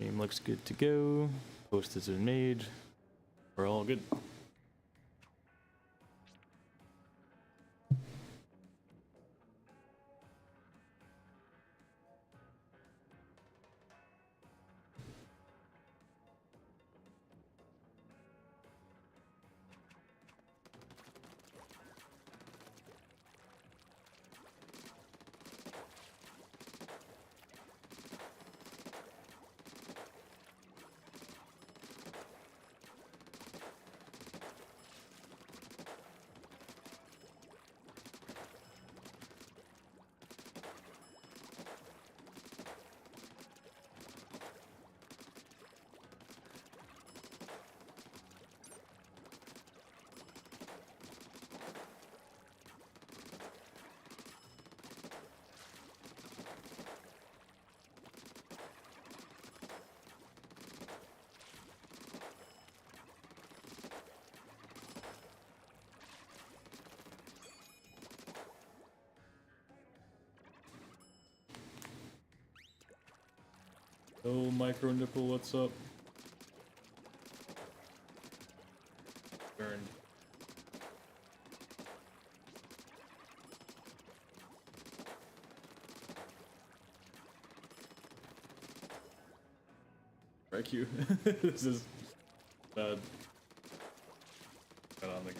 Game looks good to go. Post has been made. We're all good. Oh, micro nipple, what's up? Burned. Break you. This is bad. Got on the.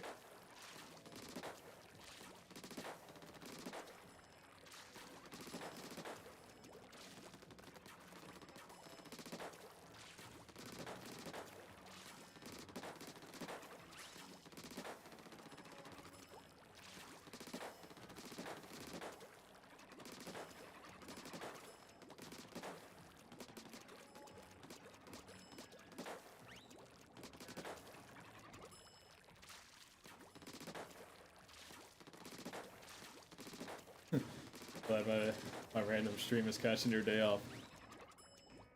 Glad my random stream is catching your day off.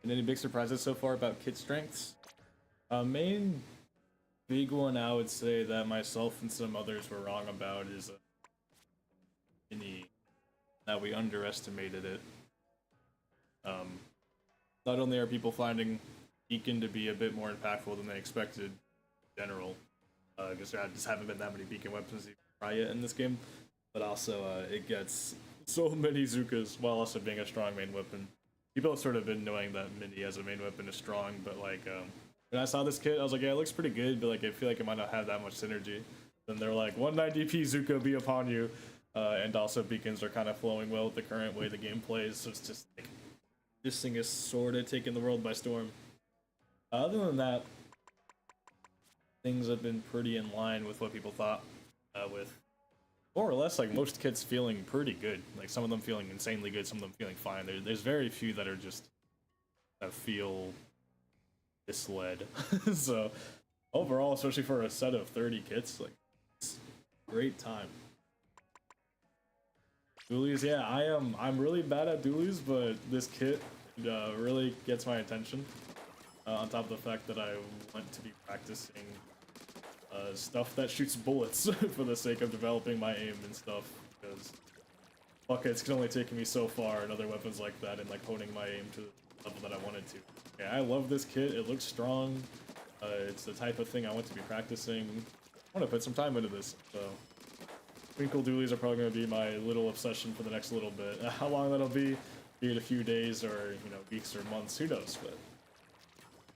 And any big surprises so far about kit strengths? Main big one I would say that myself and some others were wrong about is that we underestimated it. Not only are people finding Beacon to be a bit more impactful than they expected in general, because there just haven't been that many Beacon weapons you can try yet in this game, but also it gets so many Zukas while also being a strong main weapon. People have sort of been knowing that Mini as a main weapon is strong, but like when I saw this kit, I was like, yeah, it looks pretty good, but like I feel like it might not have that much synergy. Then they're like, 190p Zuka be upon you, and also beacons are kind of flowing well with the current way the game plays, so it's just like this thing is sort of taking the world by storm. Other than that, things have been pretty in line with what people thought, with more or less like most kits feeling pretty good. Like some of them feeling insanely good, some of them feeling fine. There's very few that are just that feel misled. So overall, especially for a set of 30 kits, like it's a great time. Dualies, yeah, I'm really bad at dualies, but this kit really gets my attention. On top of the fact that I want to be practicing stuff that shoots bullets for the sake of developing my aim and stuff, because buckets can only take me so far, and other weapons like that, and like honing my aim to the level that I wanted to. Yeah, I love this kit. It looks strong. It's the type of thing I want to be practicing. I want to put some time into this. So Twinkle Dualies are probably going to be my little obsession for the next little bit. How long that'll be it a few days or weeks or months, who knows? But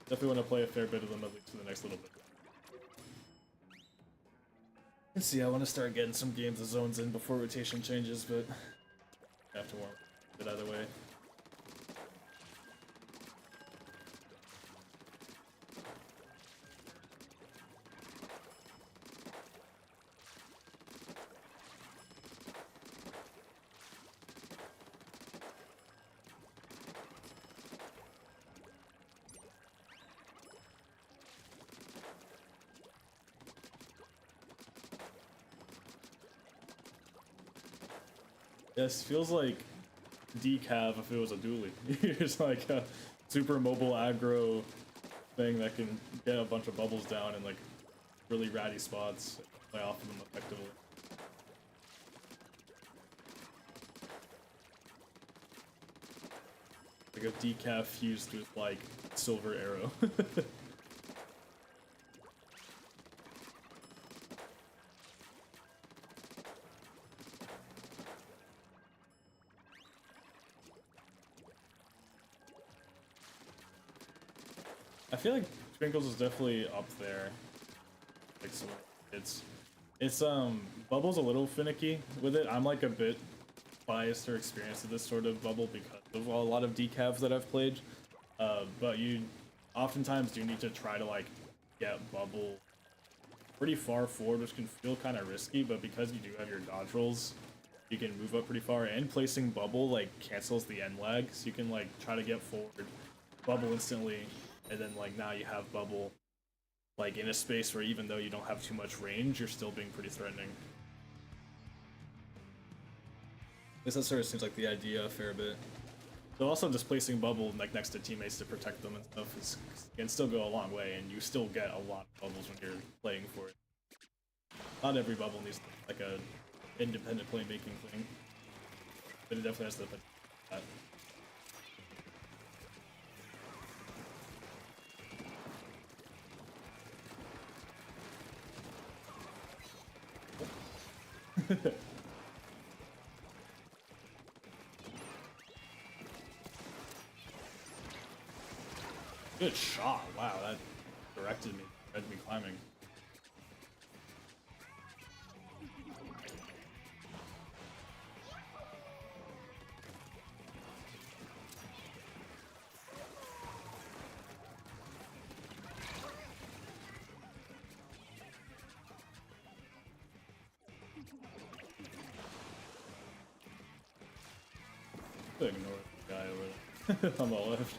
definitely want to play a fair bit of them at least for the next little bit. Let's see, I want to start getting some games of zones in before rotation changes, but I have to warm it either way. This feels like decav if it was a dually. It's like a super mobile aggro thing that can get a bunch of bubbles down in like really ratty spots and play off of them effectively. like a decaf fused with like silver arrow. I feel like Twinklez is definitely up there. Like so it's Bubble's a little finicky with it. I'm like a bit biased or experienced with this sort of Bubble because of a lot of decavs that I've played. But you oftentimes do need to try to like get Bubble pretty far forward, which can feel kind of risky, but because you do have your dodge rolls, you can move up pretty far, and placing Bubble like cancels the end lag, so you can like try to get forward, Bubble instantly, and then like now you have Bubble like in a space where even though you don't have too much range, you're still being pretty threatening. I guess that sort of seems like the idea a fair bit. Though also just placing Bubble like next to teammates to protect them and stuff can still go a long way, and you still get a lot of bubbles when you're playing for it. Not every bubble needs like a independent playmaking thing, but it definitely has to put that. Good shot. Wow, that directed me, had me climbing. Ignore the guy over there on the left.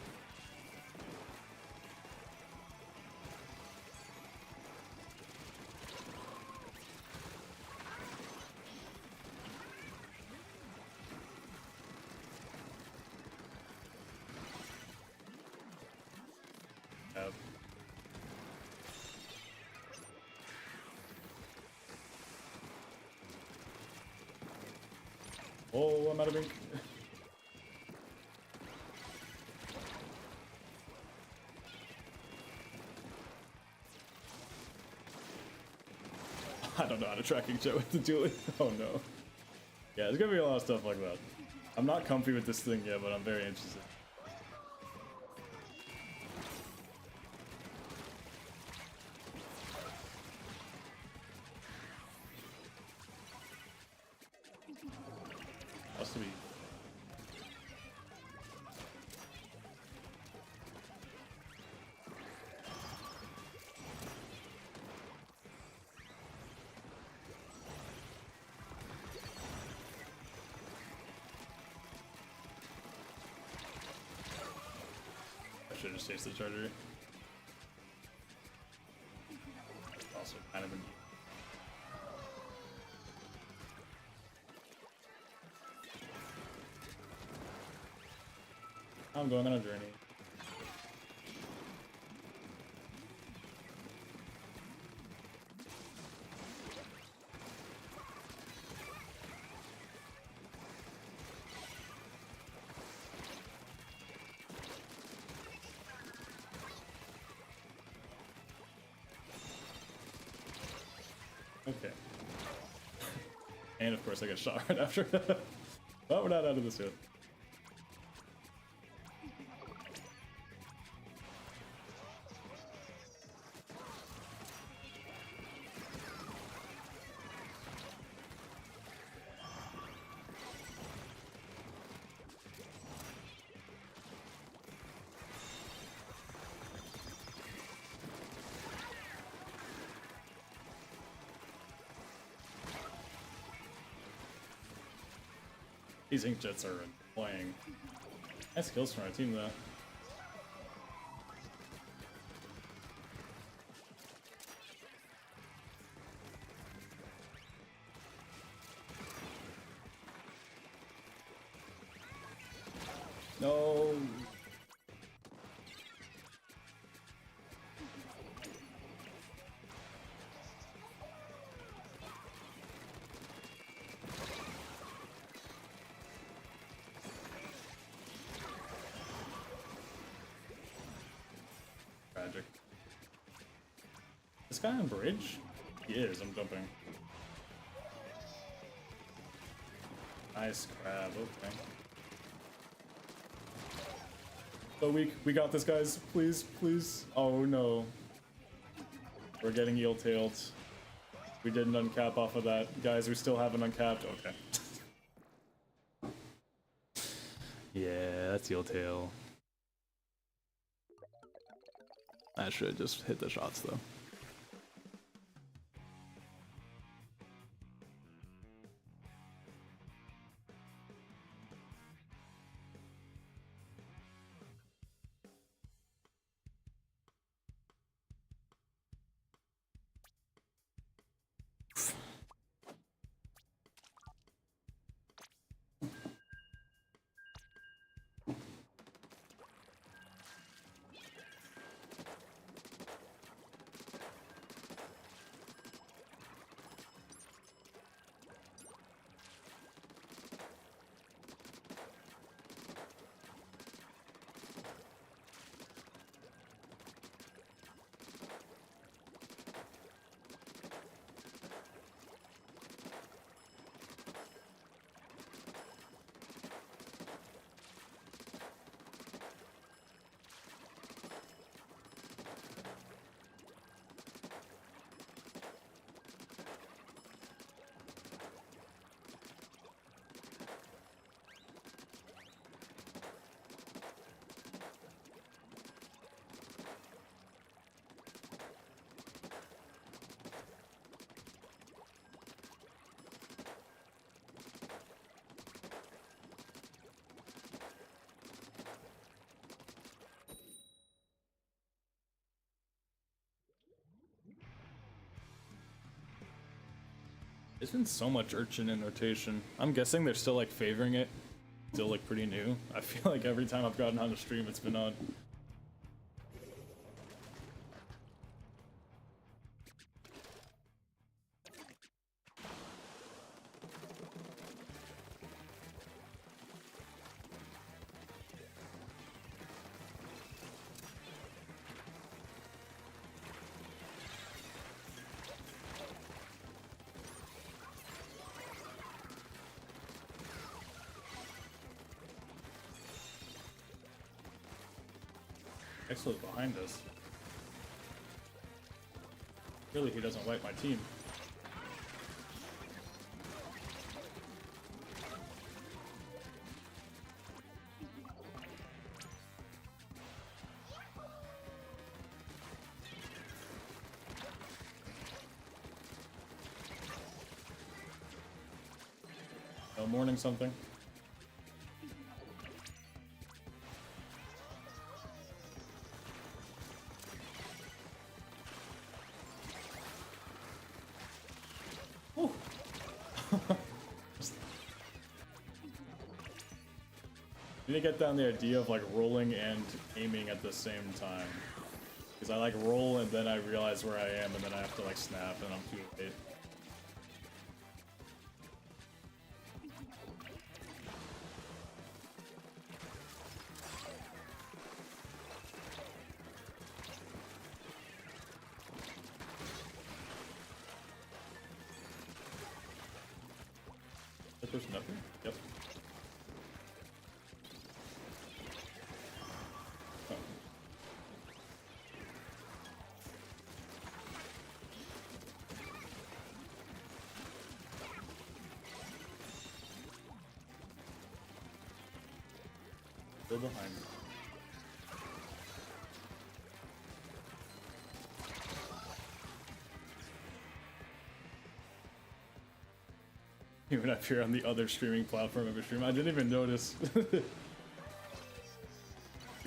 Yep. Oh, I'm out of ink. I don't know how to track each other with the dually. Oh no. Yeah, there's gonna be a lot of stuff like that. I'm not comfy with this thing yet, but I'm very interested. Has to be. I should have just chased the charger. Also kind of a... I'm going on a journey. Okay. And of course I get shot right after. But we're not out of this yet. These ink jets are playing. Nice kills from our team though. No. magic. This guy on bridge? He is, I'm jumping. Nice crab, okay. So we got this, guys. Please, please. Oh no. We're getting eel-tailed. We didn't uncap off of that. Guys, we still haven't uncapped. Okay. Yeah, that's eel-tail. I should just hit the shots though. There's been so much urchin in rotation. I'm guessing they're still like favoring it. Still like pretty new. I feel like every time I've gotten on a stream it's been on. Exo's behind us. Really, he doesn't wipe my team. No morning something. Need to get down the idea of like rolling and aiming at the same time. Because I like roll and then I realize where I am and then I have to like snap and I'm too late. That person up here? Yep. Still behind me. Even up here on the other streaming platform of a stream, I didn't even notice. But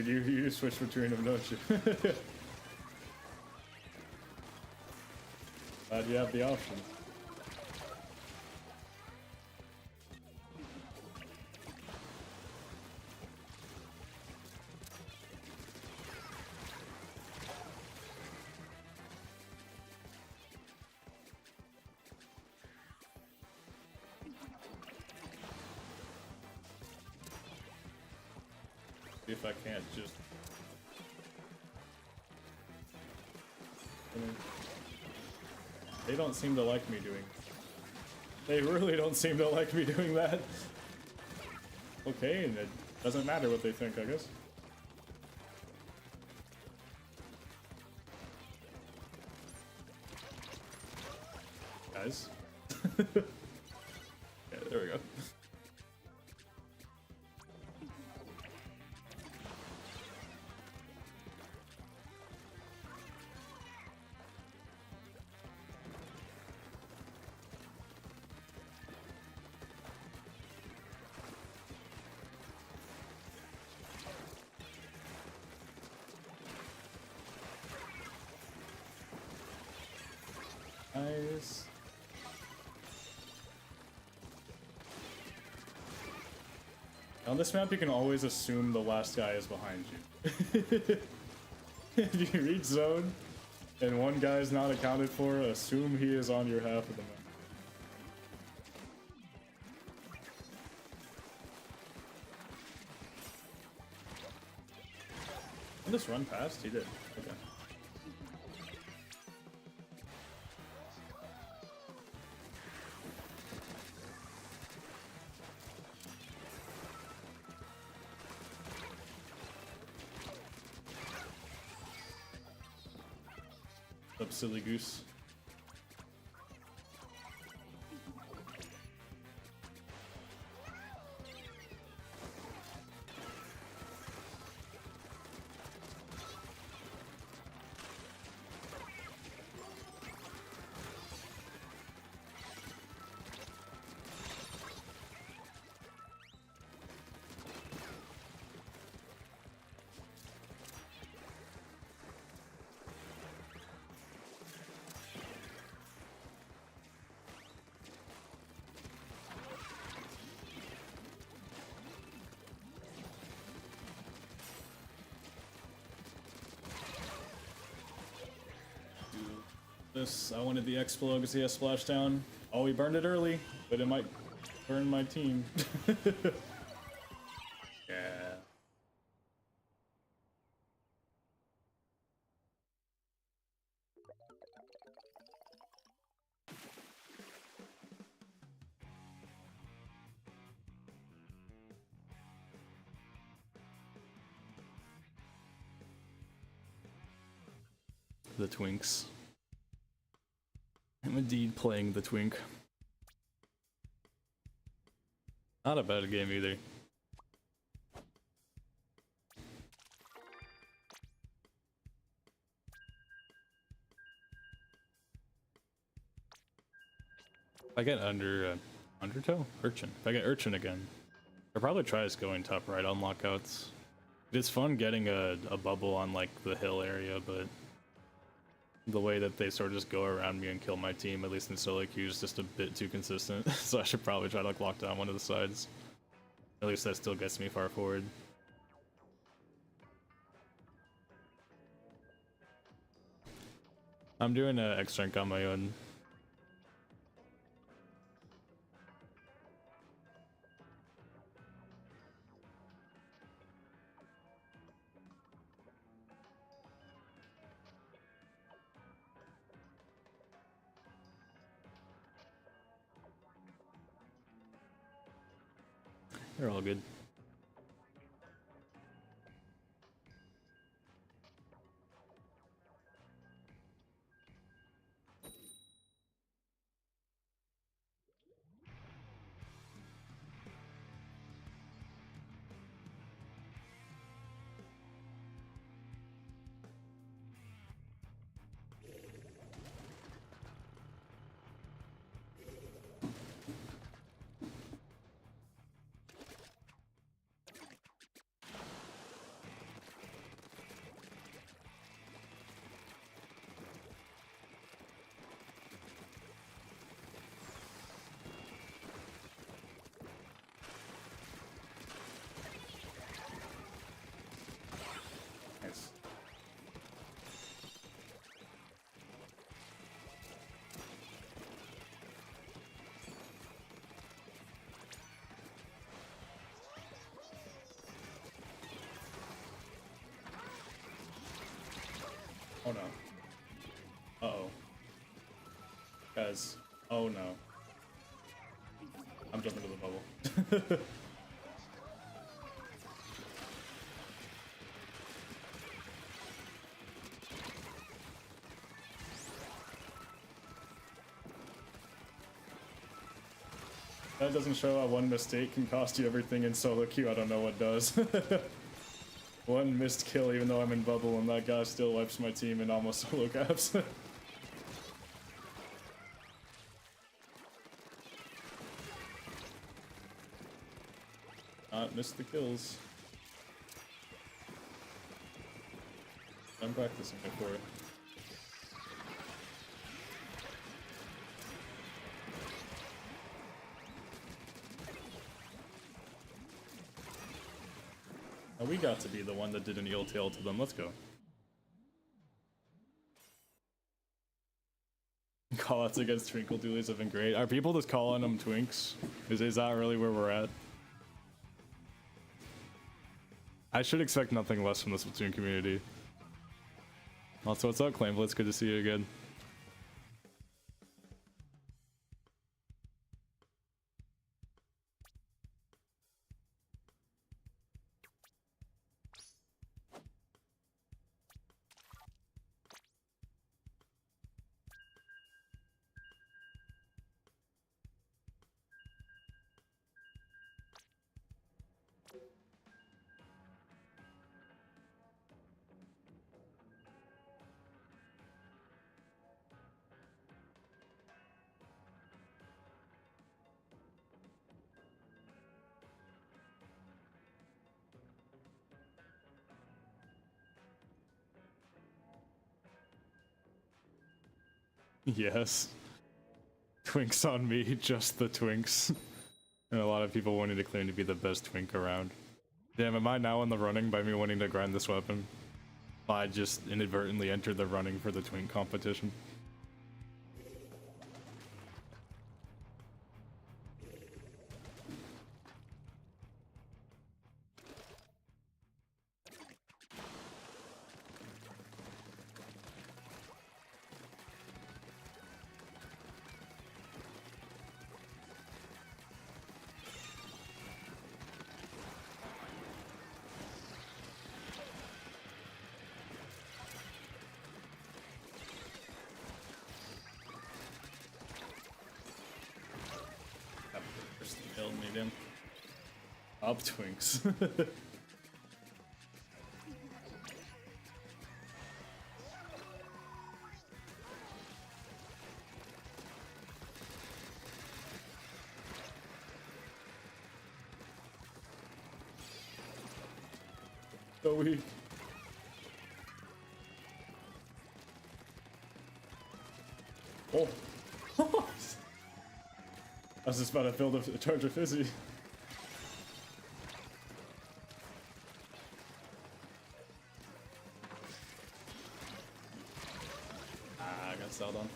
you switch between them, don't you? Glad you have the option. See if I can't just... They don't seem to like me doing. They really don't seem to like me doing that. Okay, and it doesn't matter what they think, I guess. Guys. Yeah, there we go. Nice. On this map, you can always assume the last guy is behind you. If you reach zone and one guy's not accounted for, assume he is on your half of the map. Did this run past? He did. Okay. Up, silly goose. This, I wanted the Explo because he has splashdown. Oh, we burned it early, but it might burn my team. Yeah. The Twinks. I'm indeed playing the Twink. Not a bad game either. If I get Undertow? Urchin. If I get Urchin again, I'll probably try just going top right on lockouts. It's fun getting a bubble on like the hill area, but the way that they sort of just go around me and kill my team, at least in solo queue, is just a bit too consistent. So I should probably try to like lock down one of the sides. At least that still gets me far forward. I'm doing a X rank on my own. They're all good. guys. Oh no. I'm jumping to the bubble. That doesn't show how one mistake can cost you everything in solo queue. I don't know what does. One missed kill even though I'm in bubble and that guy still wipes my team in almost solo caps. Not missed the kills. I'm practicing before. Oh, we got to be the one that did an eel tail to them. Let's go. Callouts against Twinkle Dualies have been great. Are people just calling them Twinks? Is that really where we're at? I should expect nothing less from the Splatoon community. Also, what's up, Claimblitz? Good to see you again. Yes. Twinks on me, just the Twinks. And a lot of people wanting to claim to be the best Twink around. Damn, am I now in the running by me wanting to grind this weapon? I just inadvertently entered the running for the Twink competition. Killed me, damn. Up Twinks. So weak. Oh. I was just about to fill the charge of fizzy. I got stalled on.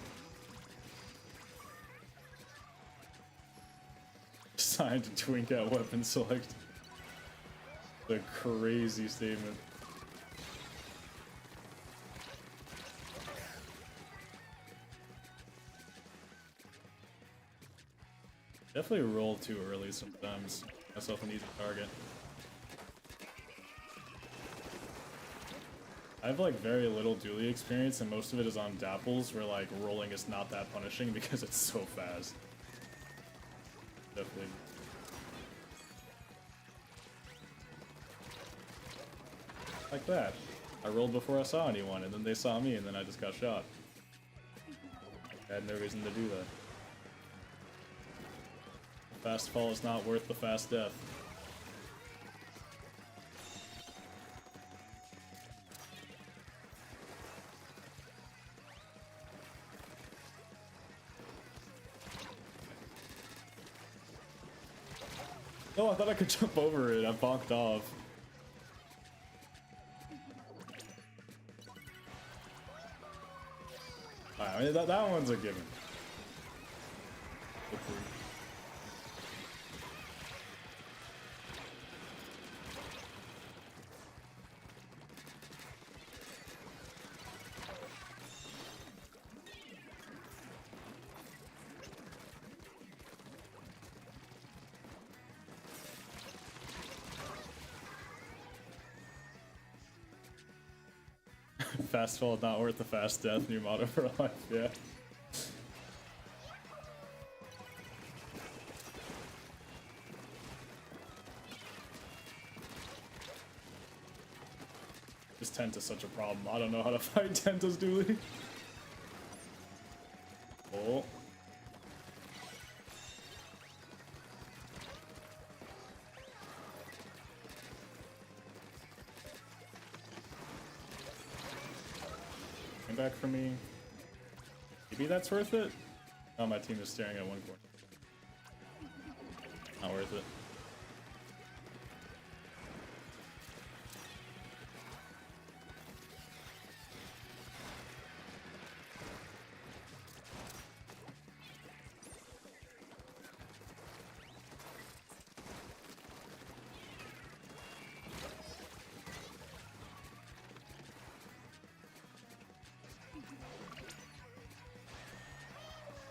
Signed to Twink at weapon select. The crazy statement. Definitely roll too early sometimes. Myself an easy target. I have like very little dually experience and most of it is on dapples where like rolling is not that punishing because it's so fast. Definitely. Like that. I rolled before I saw anyone and then they saw me and then I just got shot. I had no reason to do that. Fast fall is not worth the fast death. Oh, I thought I could jump over it. I bonked off. Alright, I mean, that one's a given. Hopefully. Fast fall not worth the fast death. New motto for life. Yeah. This tent is such a problem. I don't know how to fight tent as Dualie. Oh. Come back for me. Maybe that's worth it? Oh, my team is staring at one corner. Not worth it.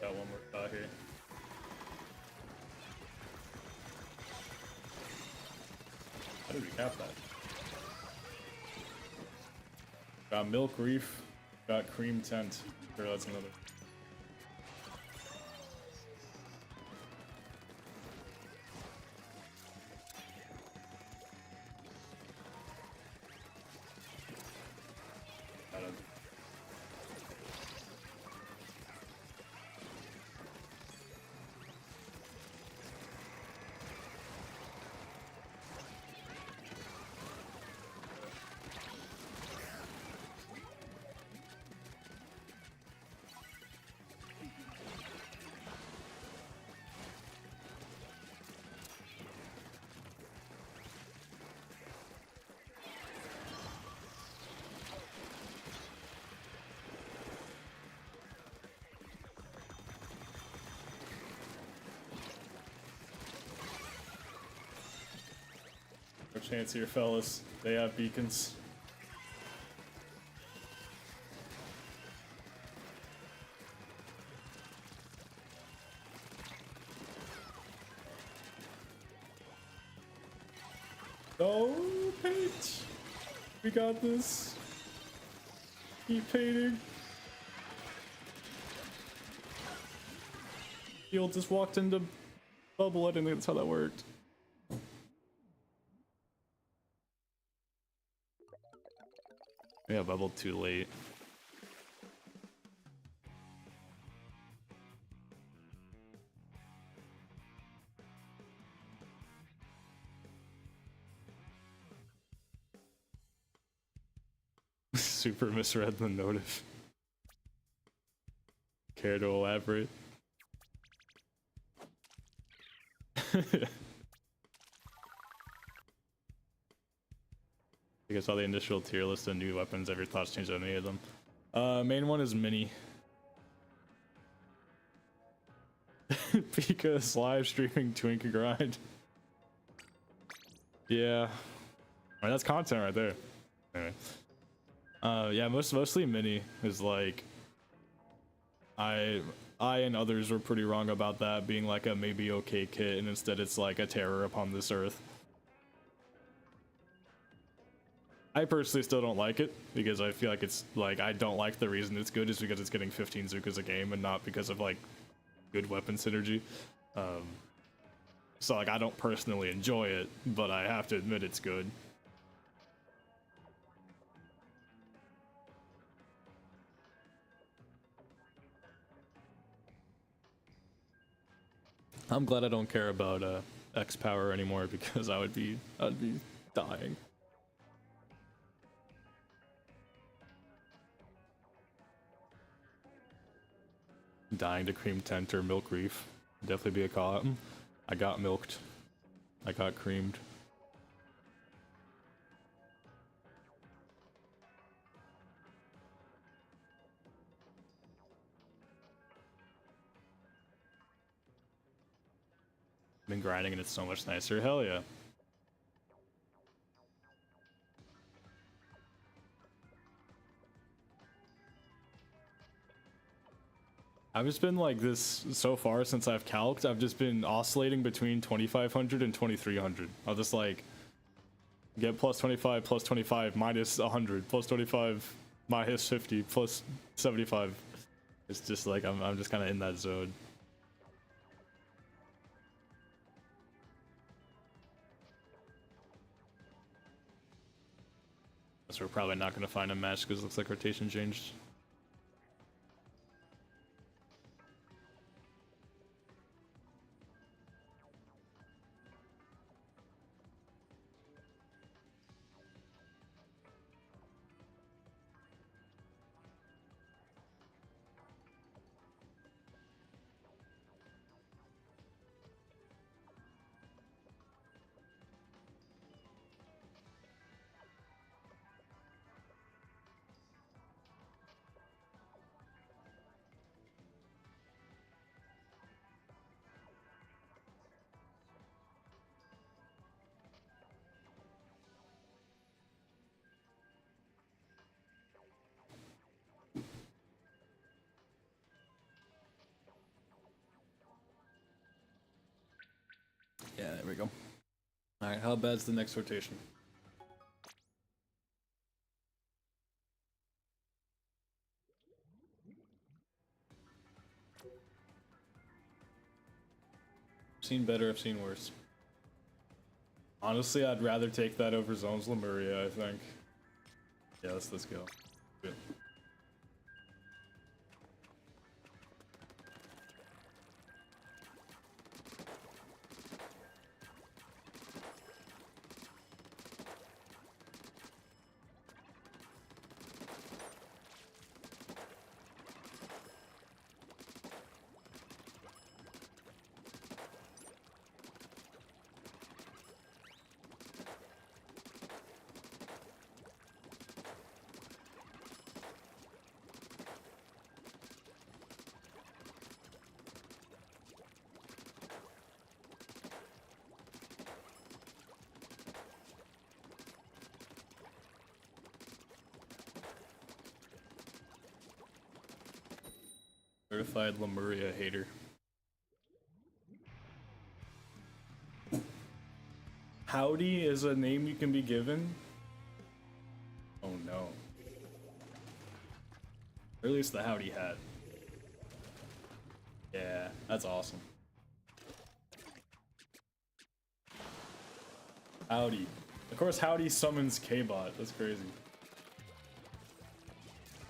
Got one more shot here. How did we cap that? Got milk reef, got cream tent. Sure, that's another. No chance here, fellas. They have beacons. No, paint! We got this. Keep painting. Field just walked into bubble. I didn't think that's how that worked. Yeah, bubbled too late. Super misread the notif. Care to elaborate? I guess all the initial tier list of new weapons. Have your thoughts changed on any of them? Main one is mini. Because live streaming Twink grind. Yeah. Alright, that's content right there. Anyway. Yeah, mostly mini is like I and others were pretty wrong about that being like a maybe okay kit, and instead it's like a terror upon this earth. I personally still don't like it because I feel like it's like I don't like the reason it's good is because it's getting 15 Zukas a game and not because of like good weapon synergy. So like I don't personally enjoy it, but I have to admit it's good. I'm glad I don't care about X power anymore because I'd be dying. Dying to cream tent or milk reef. Definitely be a call out. I got milked. I got creamed. Been grinding and it's so much nicer. Hell yeah. I've just been like this so far since I've calced. I've just been oscillating between 2500 and 2300. I'll just like get plus 25, plus 25, minus 100, plus 25, my his 50 plus 75. It's just like I'm just kind of in that zone. So we're probably not going to find a match because it looks like rotation changed. Yeah, there we go. Alright, how bad's the next rotation? I've seen better, I've seen worse. Honestly, I'd rather take that over Zones Lemuria, I think. Yeah, let's go. Good. Certified Lemuria hater. Howdy is a name you can be given? Oh no. Or at least the Howdy hat. Yeah, that's awesome. Howdy. Of course Howdy summons K-Bot. That's crazy.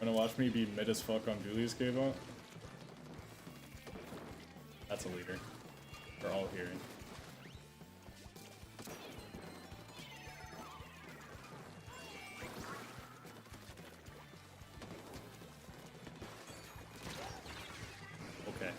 Wanna watch me be mid as fuck on Dualies K-Bot? That's a leader. We're all hearing. Okay.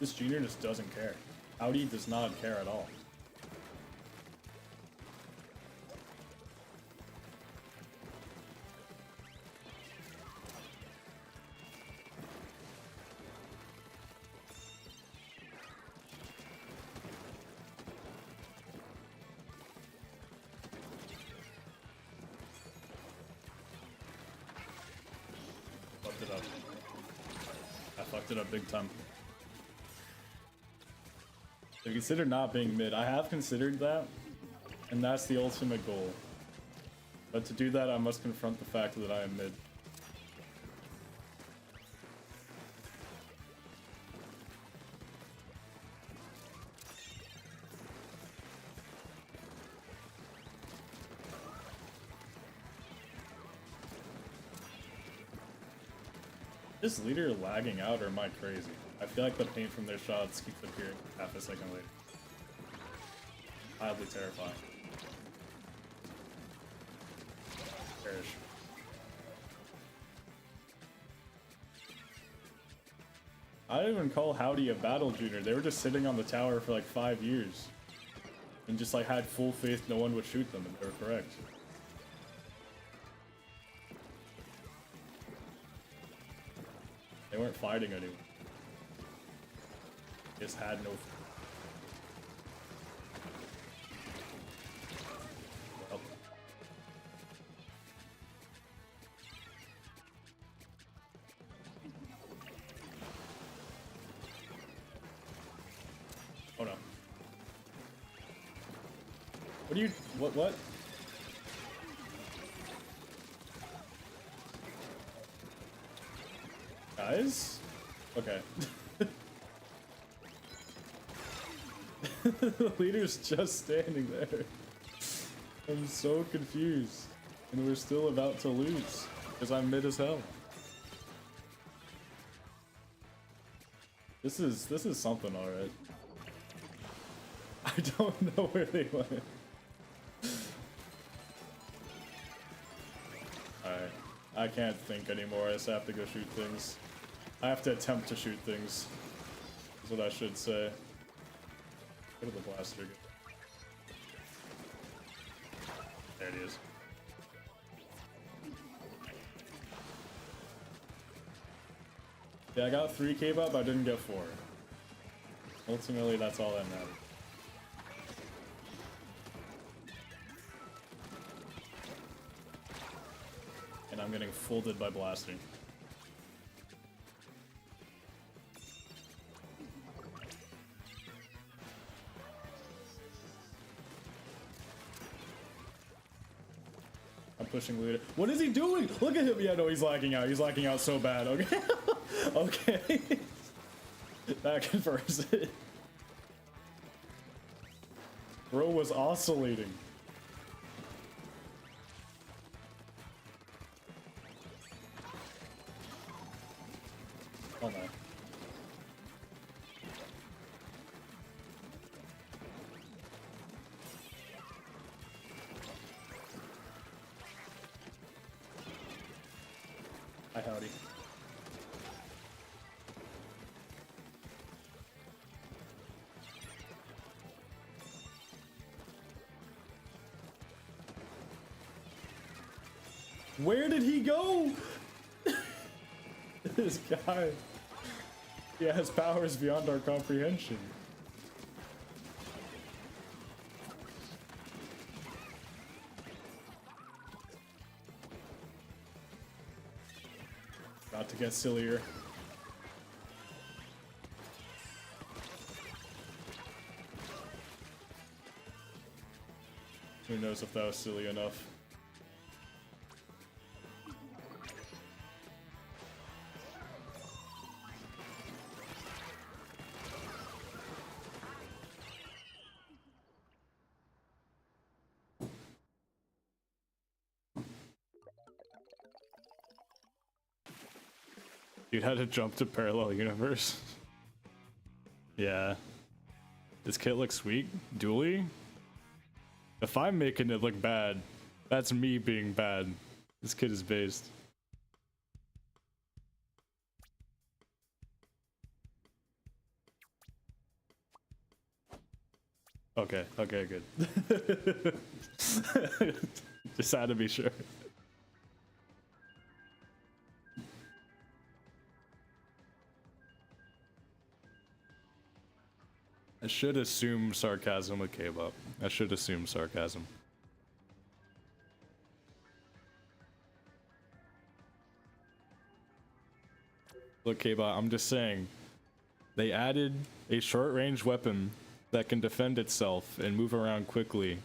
This junior just doesn't care. Howdy does not care at all. Fucked it up. I fucked it up big time. So consider not being mid. I have considered that, and that's the ultimate goal. But to do that, I must confront the fact that I am mid. Is this leader lagging out, or am I crazy? I feel like the paint from their shots keeps appearing half a second later. Mildly terrifying. Perish. I don't even call Howdy a battle junior. They were just sitting on the tower for like 5 years. And just like had full faith no one would shoot them, and they were correct. They weren't fighting anyone. Just had no. Oh no. What do you... What? Guys? Okay. The leader's just standing there. I'm so confused. And we're still about to lose. Because I'm mid as hell. This is something, alright. I don't know where they went. Alright. I can't think anymore. I just have to go shoot things. I have to attempt to shoot things. Is what I should say. Where did the blaster go? There it is. Yeah, I got 3 K-pop, I didn't get 4. Ultimately, that's all that matters. And I'm getting folded by blasting. I'm pushing leader. What is he doing? Look at him. Yeah, no, he's lagging out. He's lagging out so bad. Okay. Okay. That confirms it. Bro was oscillating. Oh no. Hi, howdy. Where did he go? This guy. He has powers beyond our comprehension. About to get sillier. Who knows if that was silly enough. Dude had to jump to parallel universe. Yeah. This kit looks weak. Dualie? If I'm making it look bad, that's me being bad. This kit is based. Okay, okay, good. Just had to be sure. I should assume sarcasm with K-pop. I should assume sarcasm. Look, K-pop, I'm just saying. They added a short-range weapon that can defend itself and move around quickly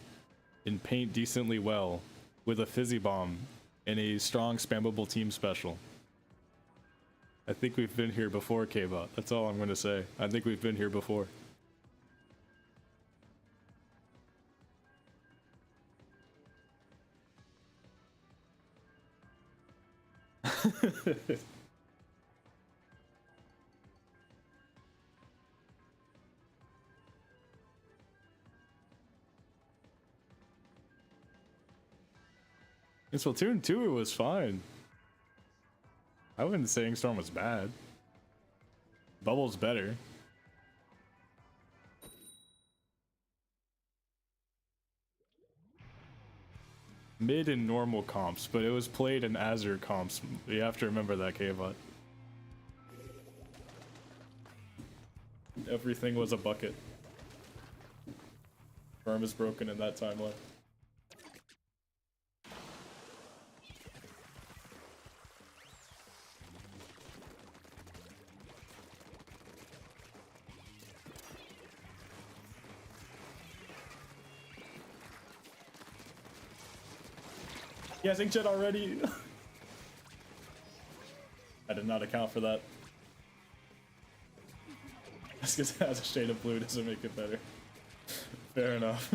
and paint decently well with a fizzy bomb and a strong spammable team special. I think we've been here before, K-bot. That's all I'm gonna say. I think we've been here before. In Splatoon 2, it was fine. I wouldn't say Storm was bad. Bubble's better. Mid and normal comps, but it was played in Azure comps. You have to remember that, K-bot. Everything was a bucket. Firm is broken in that timeline. He has inkjet already. I did not account for that. Just because it has a shade of blue doesn't make it better. Fair enough.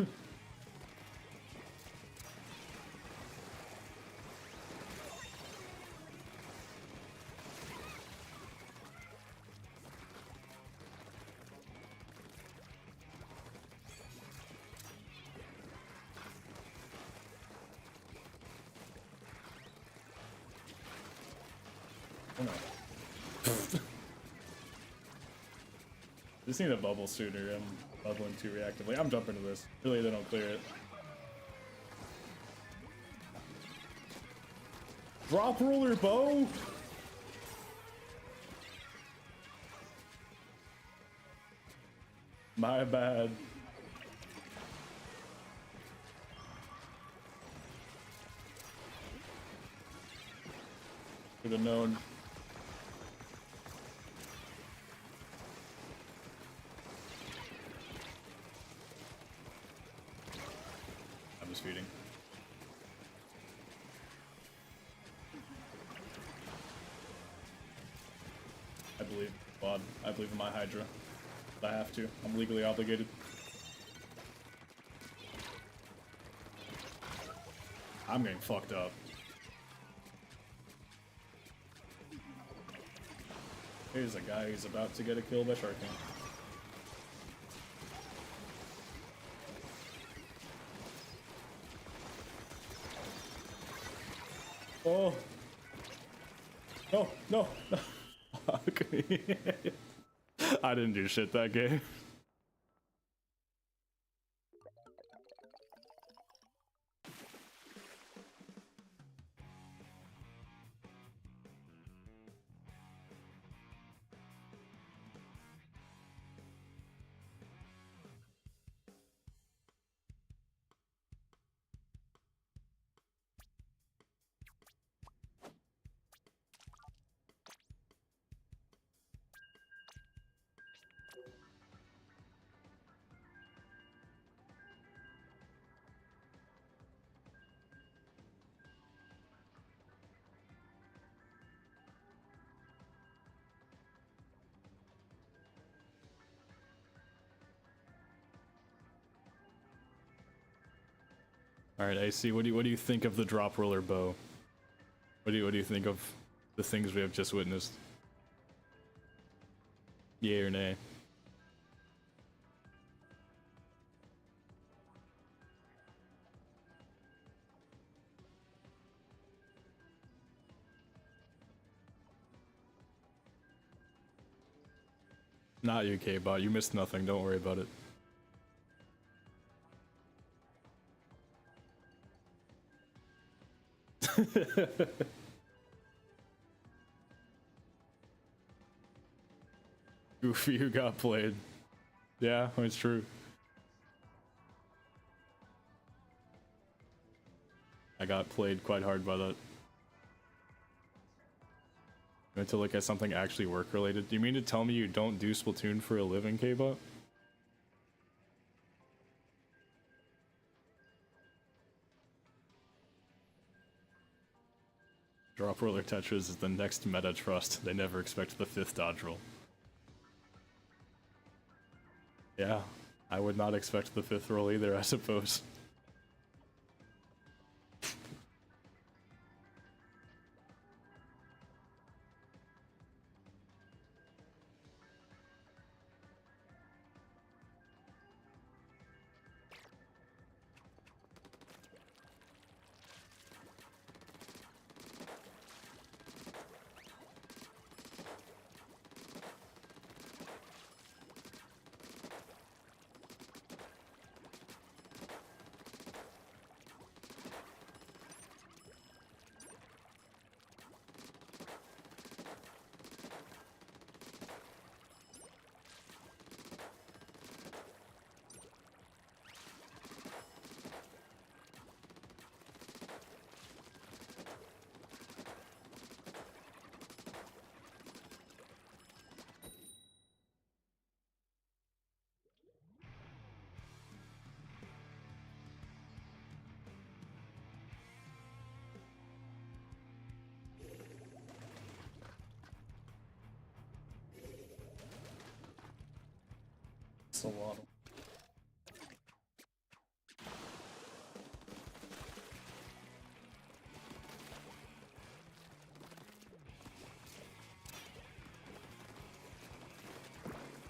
Oh no. Just need a bubble sooner. I'm bubbling too reactively. I'm jumping to this. Really, they don't clear it. Drop roller bow! My bad. Should have known. I'm just feeding. I believe, Bod. I believe in my Hydra. I have to. I'm legally obligated. I'm getting fucked up. Here's a guy who's about to get a kill by sharking. Oh! No, no, no. Fuck me. I didn't do shit that game. All right, AC. What do you think of the drop roller bow? What do you think of the things we have just witnessed? Yay or nay? Not UK bot. You missed nothing. Don't worry about it. Goofy who got played. Yeah, it's true. I got played quite hard by that. You want to look at something actually work related? Do you mean to tell me you don't do Splatoon for a living, K-bot? Drop roller Tetris is the next meta trust. They never expect the 5th dodge roll. Yeah, I would not expect the 5th roll either, I suppose. axolotl.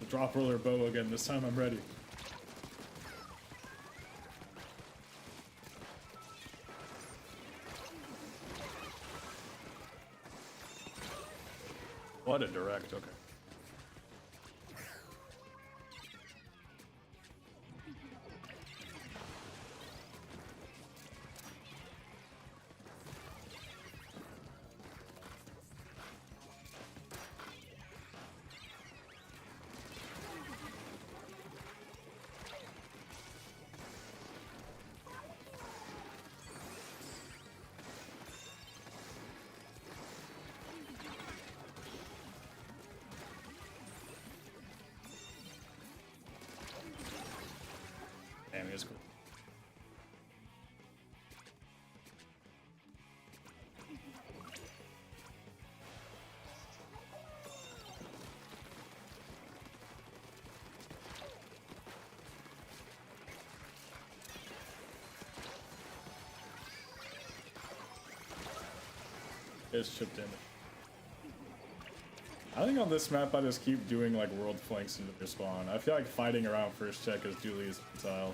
The drop roller bow again. This time I'm ready. What a direct, okay. Damn, he is cool. It's chipped in. I think on this map I just keep doing like world flanks into their spawn. I feel like fighting around first check is Dualies style.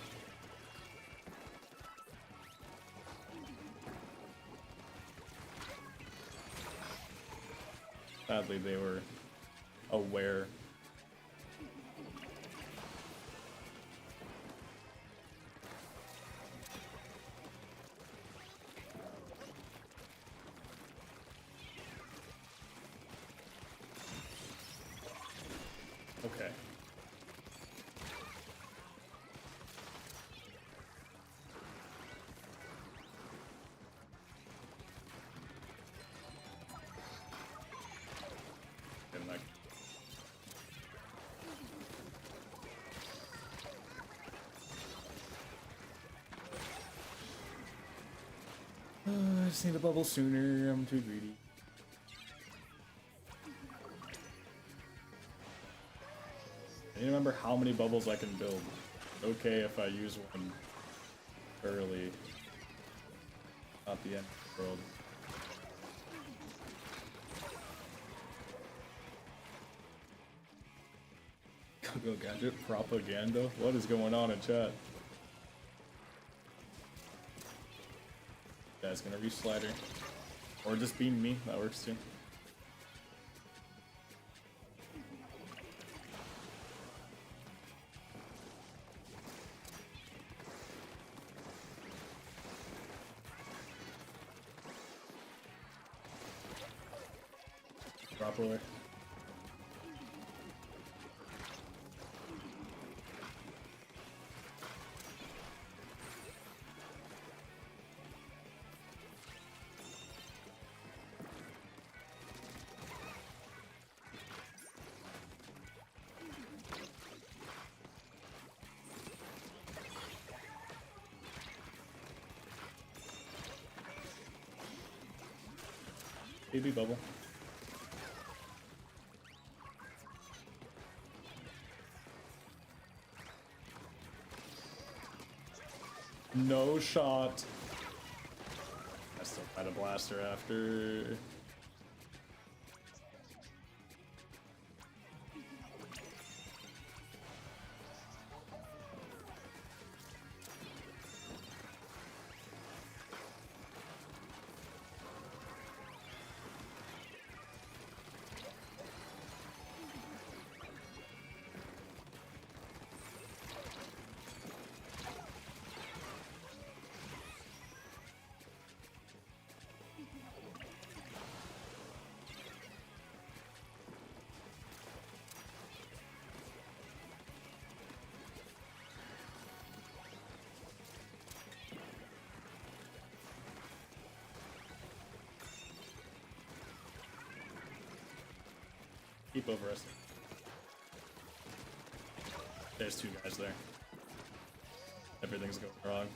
Sadly, they were aware. Okay. And like I just need a bubble sooner. I'm too greedy. I need to remember how many bubbles I can build. Okay if I use one early. Not the end of the world. Go gadget propaganda? What is going on in chat? Guy's gonna reach slider. Or just beam me, that works too. Drop roller. Baby bubble. No shot. I still had a blaster after. Keep over us. There's two guys there. Everything's going wrong.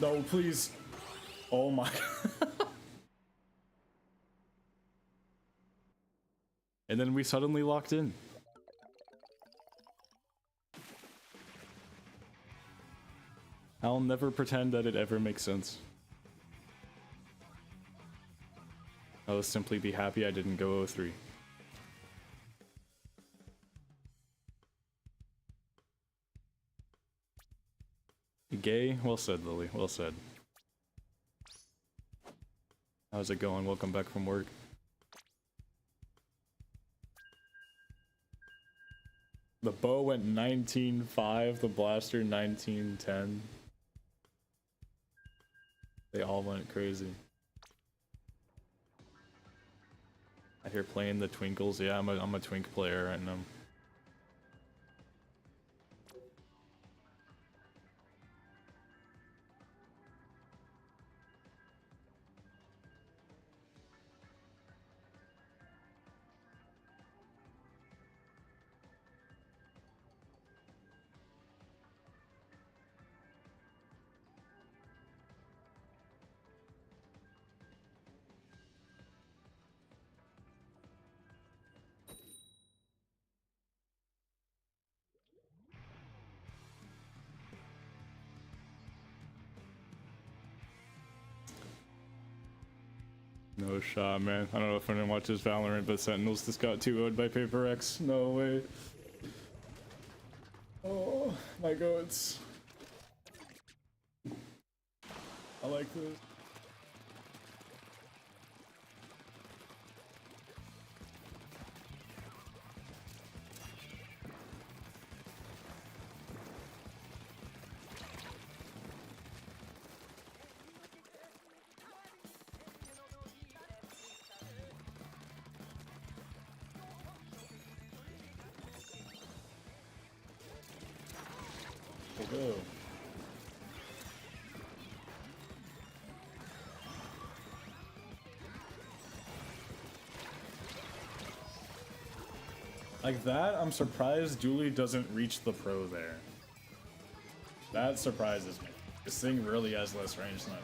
No, please. Oh my. And then we suddenly locked in. I'll never pretend that it ever makes sense. I'll simply be happy I didn't go 0-3. Gay? Well said, Lily. Well said. How's it going? Welcome back from work. The bow went 19.5, the blaster 19.10. They all went crazy. I hear playing the Twinklez. Yeah, I'm a Twink player right now. No shot, man. I don't know if anyone watches Valorant, but Sentinels just got 2-0'd by Paper X. No way. Oh, my goats. I like this. Go. Like that, I'm surprised Dualies doesn't reach the pro there. That surprises me. This thing really has less range than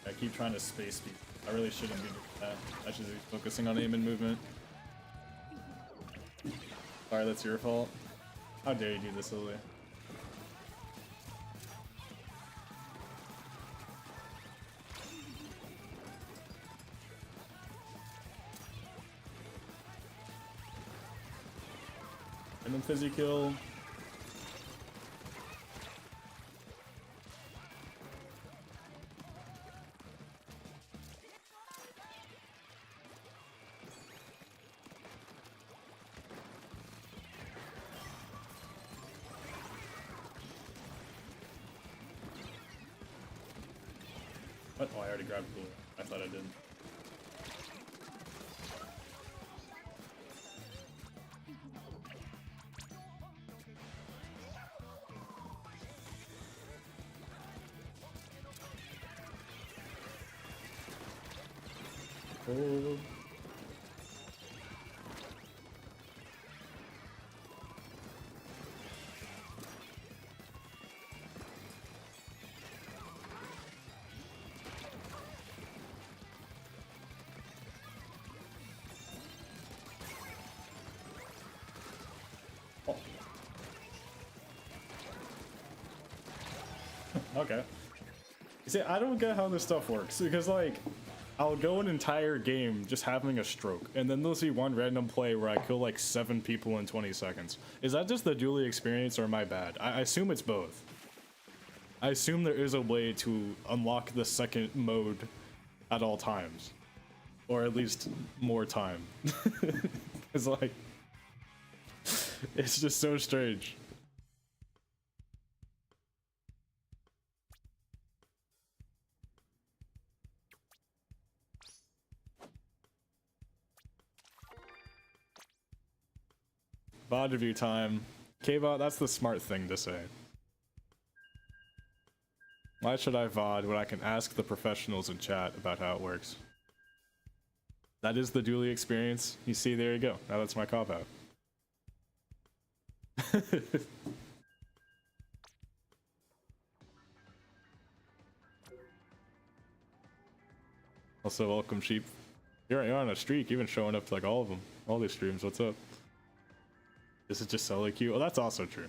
I keep trying to space people. I really shouldn't be doing that. I should be focusing on aim and movement. Sorry, that's your fault. How dare you do this, Lily? And then fizzy kill. What? Oh, I already grabbed blue. I thought I did. Oh. Okay. You see, I don't get how this stuff works, because, like, I'll go an entire game just having a stroke, and then there'll see one random play where I kill, like, 7 people in 20 seconds. Is that just the Dualies experience, or am I bad? I assume it's both. I assume there is a way to unlock the second mode at all times. Or at least more time. It's like... it's just so strange. VOD review time. K-Bot, that's the smart thing to say. Why should I VOD when I can ask the professionals in chat about how it works? That is the Dualies experience. You see, there you go. Now that's my cop-out. Also, welcome, Sheep. You're on a streak, even showing up to like all of them. All these streams, what's up? This is just solo queue. Oh, that's also true.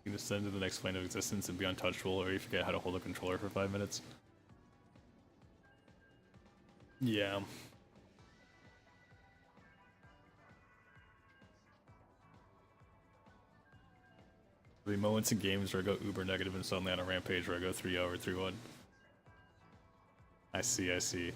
You can ascend to the next plane of existence and be untouchable, or you forget how to hold a controller for 5 minutes. Yeah. There'll be moments in games where I go uber negative and suddenly on a rampage where I go 3-0 or 3-1. I see.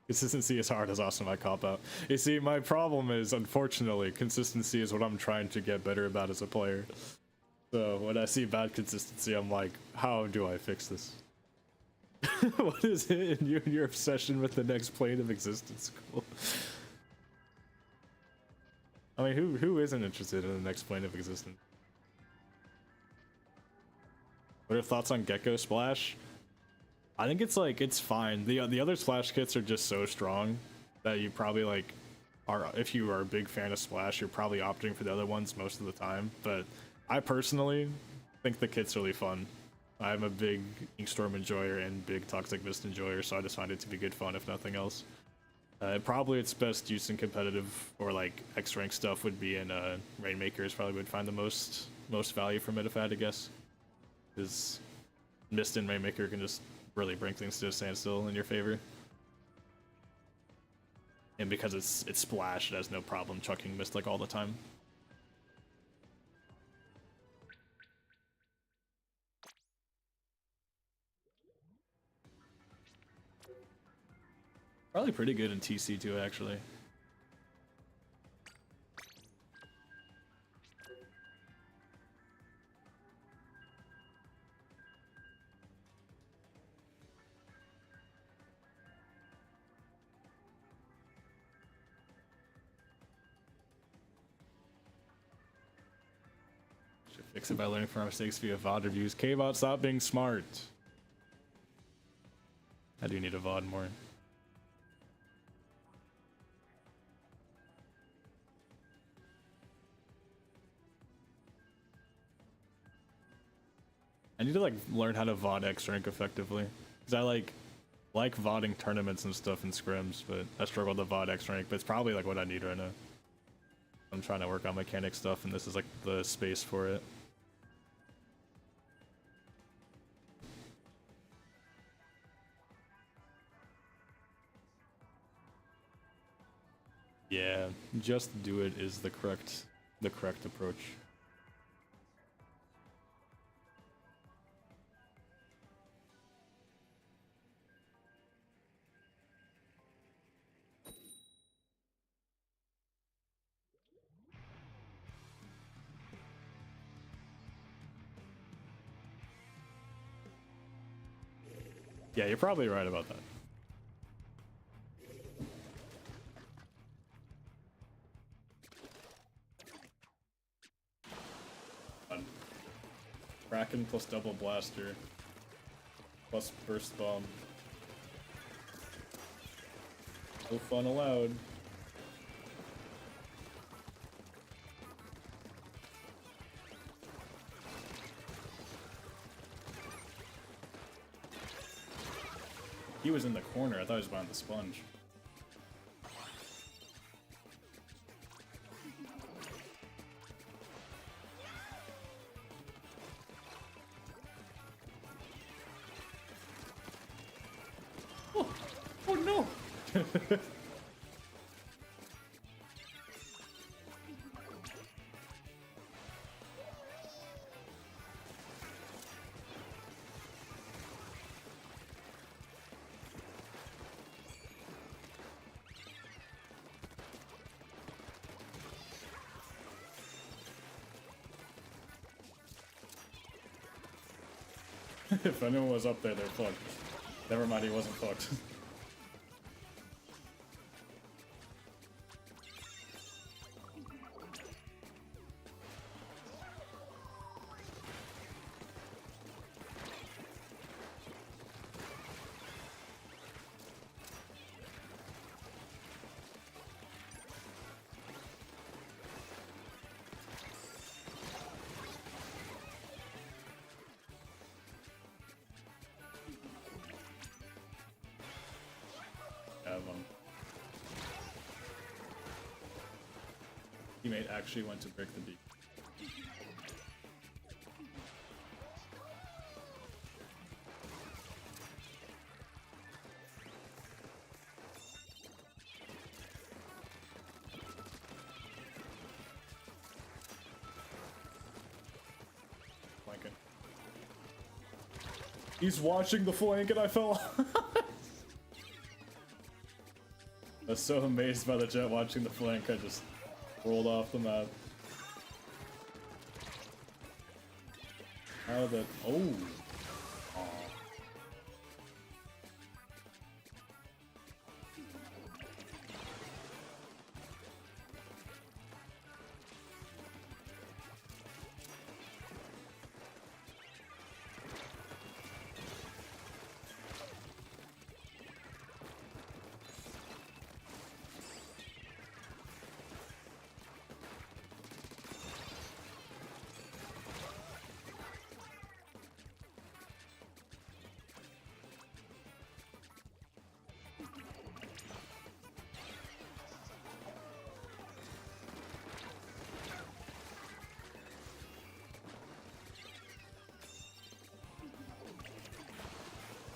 Consistency is hard as awesome, I cop out. You see, my problem is, unfortunately, consistency is what I'm trying to get better about as a player. So when I see bad consistency, I'm like, how do I fix this? What is it in you and your obsession with the next plane of existence? Cool. I mean, who isn't interested in the next plane of existence? What are thoughts on Gecko Splash? I think it's like, it's fine. The other Splash kits are just so strong that you probably like are, if you are a big fan of Splash, you're probably opting for the other ones most of the time. But I personally think the kit's really fun. I'm a big Inkstorm enjoyer and big Toxic Mist enjoyer, so I just find it to be good fun if nothing else. Probably its best use in competitive or like X-rank stuff would be in Rainmakers. Probably would find the most value from it if I had to guess. Because Mist and Rainmaker can just really bring things to a standstill in your favor. And because it's Splash, it has no problem chucking Mist like all the time. Probably pretty good in TC too, actually. Should fix it by learning from our mistakes via VOD reviews. K-Bot, stop being smart. I do need a VOD more. I need to like learn how to VOD X rank effectively, because I like VODing tournaments and stuff in scrims, but I struggle to VOD X rank. But it's probably like what I need right now. I'm trying to work on mechanic stuff, and this is like the space for it. Yeah, just do it is the correct approach. Yeah, you're probably right about that. Kraken plus double blaster plus burst bomb. No fun allowed. He was in the corner. I thought he was behind the sponge. Oh no! If anyone was up there, they're fucked. Never mind, he wasn't fucked. Teammate actually went to break the beak. Flanking. He's watching the flank and I fell. I was so amazed by the jet watching the flank, I just rolled off the map. How the... Oh! Aw.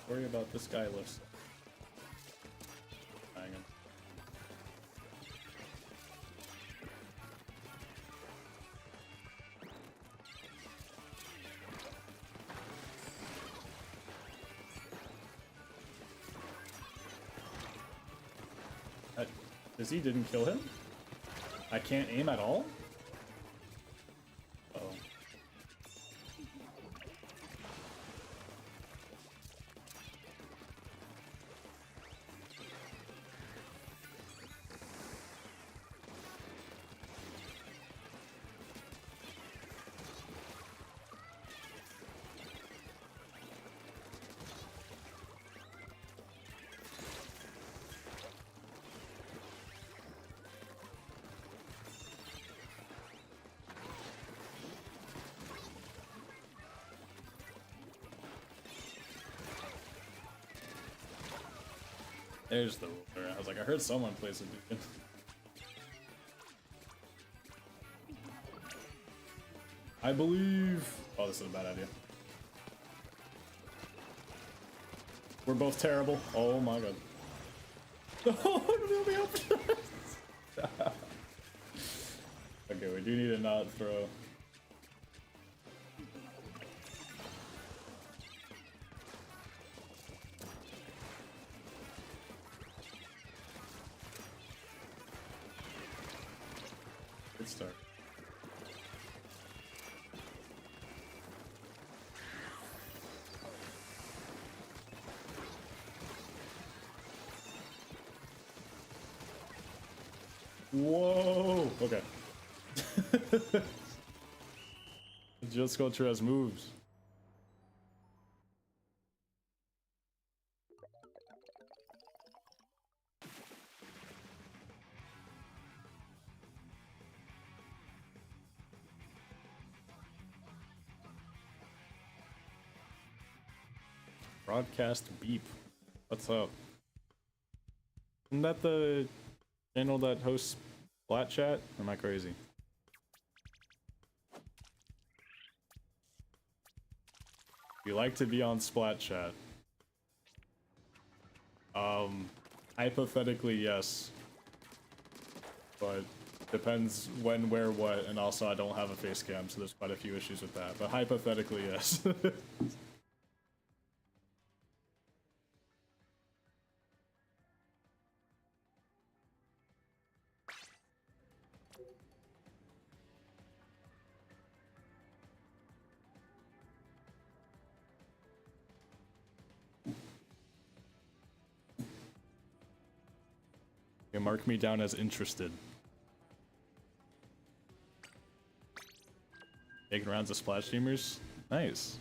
Worry about this guy list. Hang on. Does he didn't kill him? I can't aim at all? Oh. There's the ruler. I was like, I heard someone place a beacon. I believe... Oh, this is a bad idea. We're both terrible. Oh my god. Oh, no, me up. Okay, we do need to not throw. Good start. Whoa! Okay. Just go through as moves. Broadcast beep. What's up? Isn't that the channel that hosts Splat Chat? Or am I crazy? You like to be on Splat Chat? Hypothetically, yes. But depends when, where, what, and also I don't have a face cam, so there's quite a few issues with that. But hypothetically, yes. Okay, mark me down as interested. Making rounds of Splash streamers? Nice.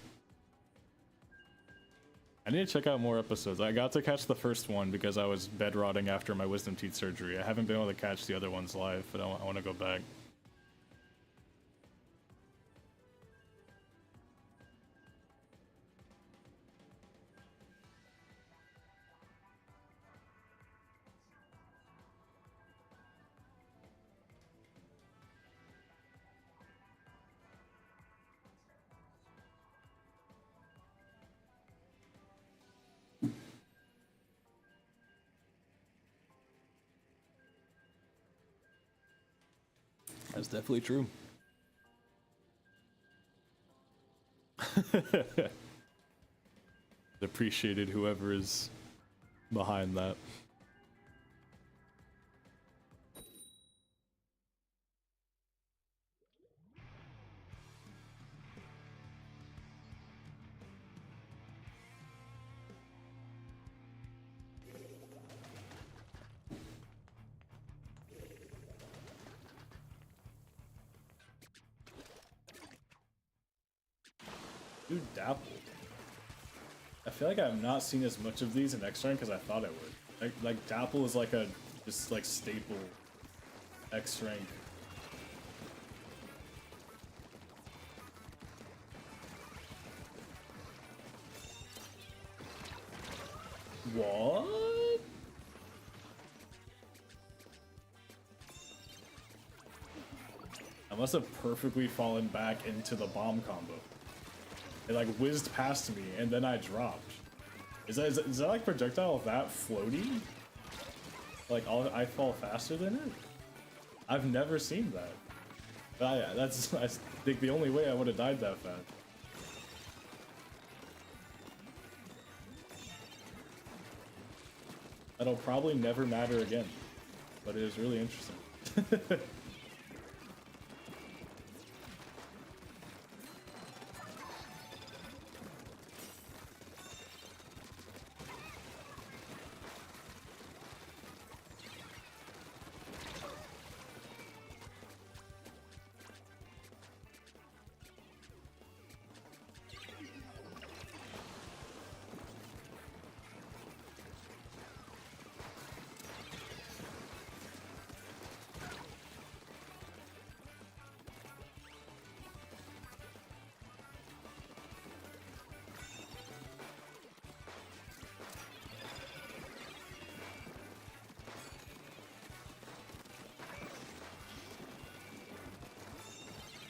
I need to check out more episodes. I got to catch the first one because I was bed rotting after my wisdom teeth surgery. I haven't been able to catch the other ones live, but I want to go back. That's definitely true. Appreciated whoever is behind that. Dude, Dapple. I feel like I've not seen as much of these in X rank as I thought I would. Like Dapple is like a just like staple X rank. What? I must have perfectly fallen back into the bomb combo. It like whizzed past me and then I dropped. Is that like projectile that floaty? Like I fall faster than it? I've never seen that. Yeah, that's I think the only way I would have died that fast. That'll probably never matter again, but it is really interesting.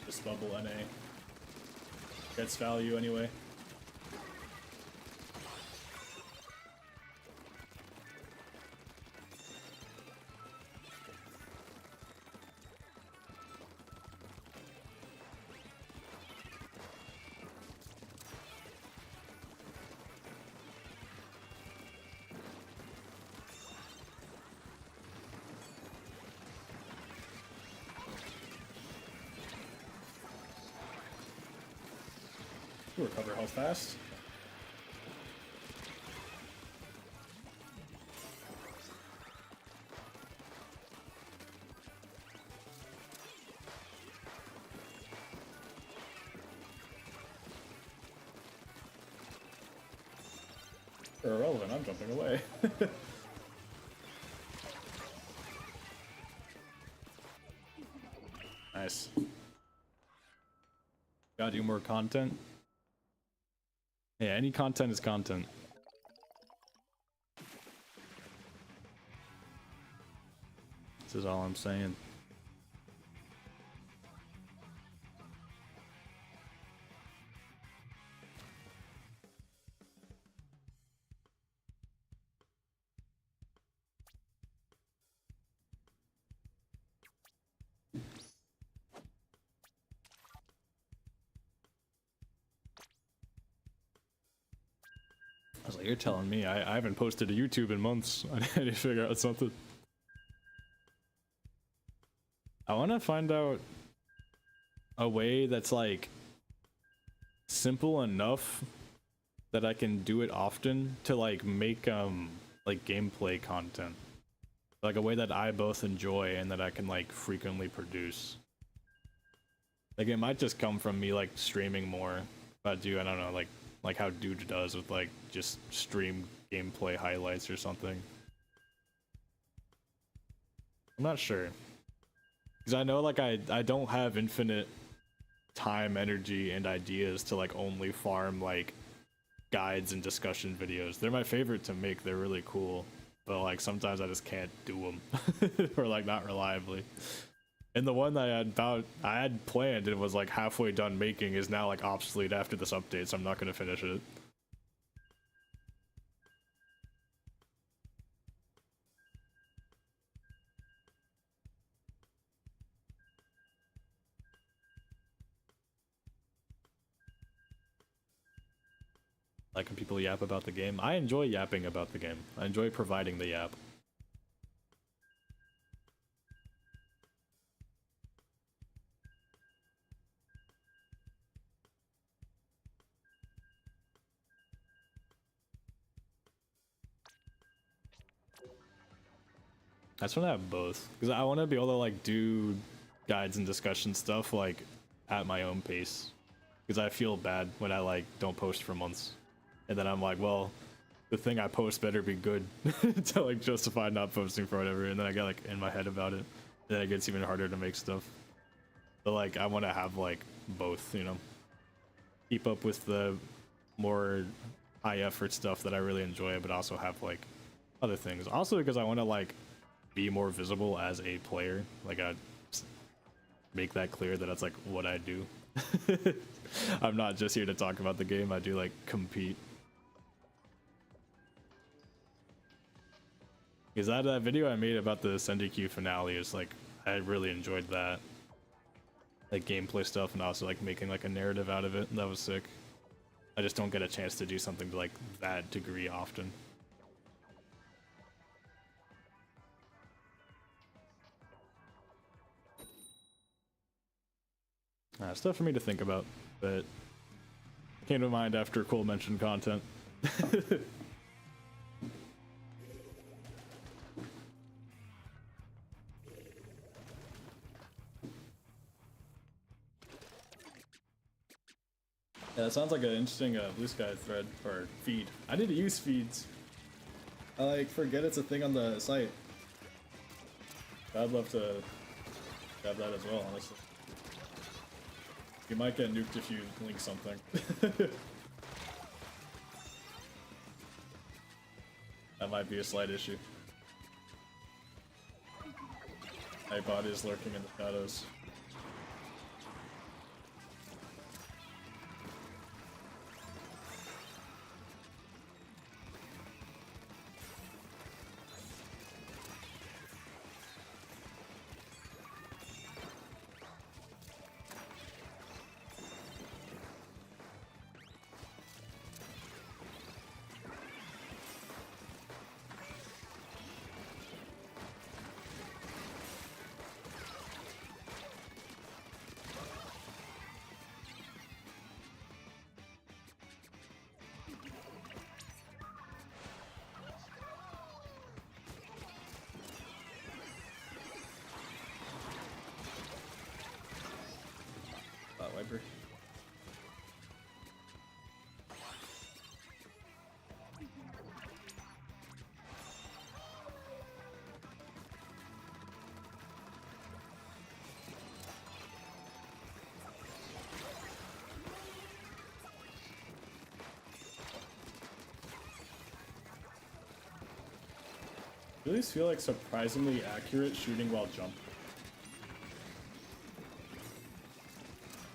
This bubble NA gets value anyway. Recover health fast. Irrelevant, I'm jumping away. Nice. Gotta do more content. Yeah, any content is content. This is all I'm saying. I was like, you're telling me I haven't posted to YouTube in months. I need to figure out something. I want to find out a way that's like simple enough that I can do it often to like make like gameplay content. like a way that I both enjoy and that I can like frequently produce. Like it might just come from me like streaming more. If I do, I don't know, like how Dude does with like just stream gameplay highlights or something. I'm not sure. Because I know like I don't have infinite time, energy, and ideas to like only farm like guides and discussion videos. They're my favorite to make. They're really cool. But like sometimes I just can't do them. Or like not reliably. And the one that I had planned and was like halfway done making is now like obsolete after this update, so I'm not gonna finish it. Like when people yap about the game. I enjoy yapping about the game. I enjoy providing the yap. I just want to have both because I want to be able to like do guides and discussion stuff like at my own pace, because I feel bad when I like don't post for months and then I'm like, well, the thing I post better be good to like justify not posting for whatever, and then I get like in my head about it, and then it gets even harder to make stuff. But like I want to have like both, you know, keep up with the more high effort stuff that I really enjoy, but also have like other things. Also because I want to like be more visible as a player. Like I make that clear that that's like what I do. I'm not just here to talk about the game. I do like compete. Is that video I made about the SNDQ finale is like I really enjoyed that. Like gameplay stuff and also like making like a narrative out of it. That was sick. I just don't get a chance to do something to like that degree often. Stuff for me to think about, but came to mind after Cole mentioned content. Yeah, that sounds like an interesting Blue Sky thread or feed. I need to use feeds. I like forget it's a thing on the site. I'd love to have that as well, honestly. You might get nuked if you link something. That might be a slight issue. My body is lurking in the shadows. Wiper. Dualies feel like surprisingly accurate shooting while jumping.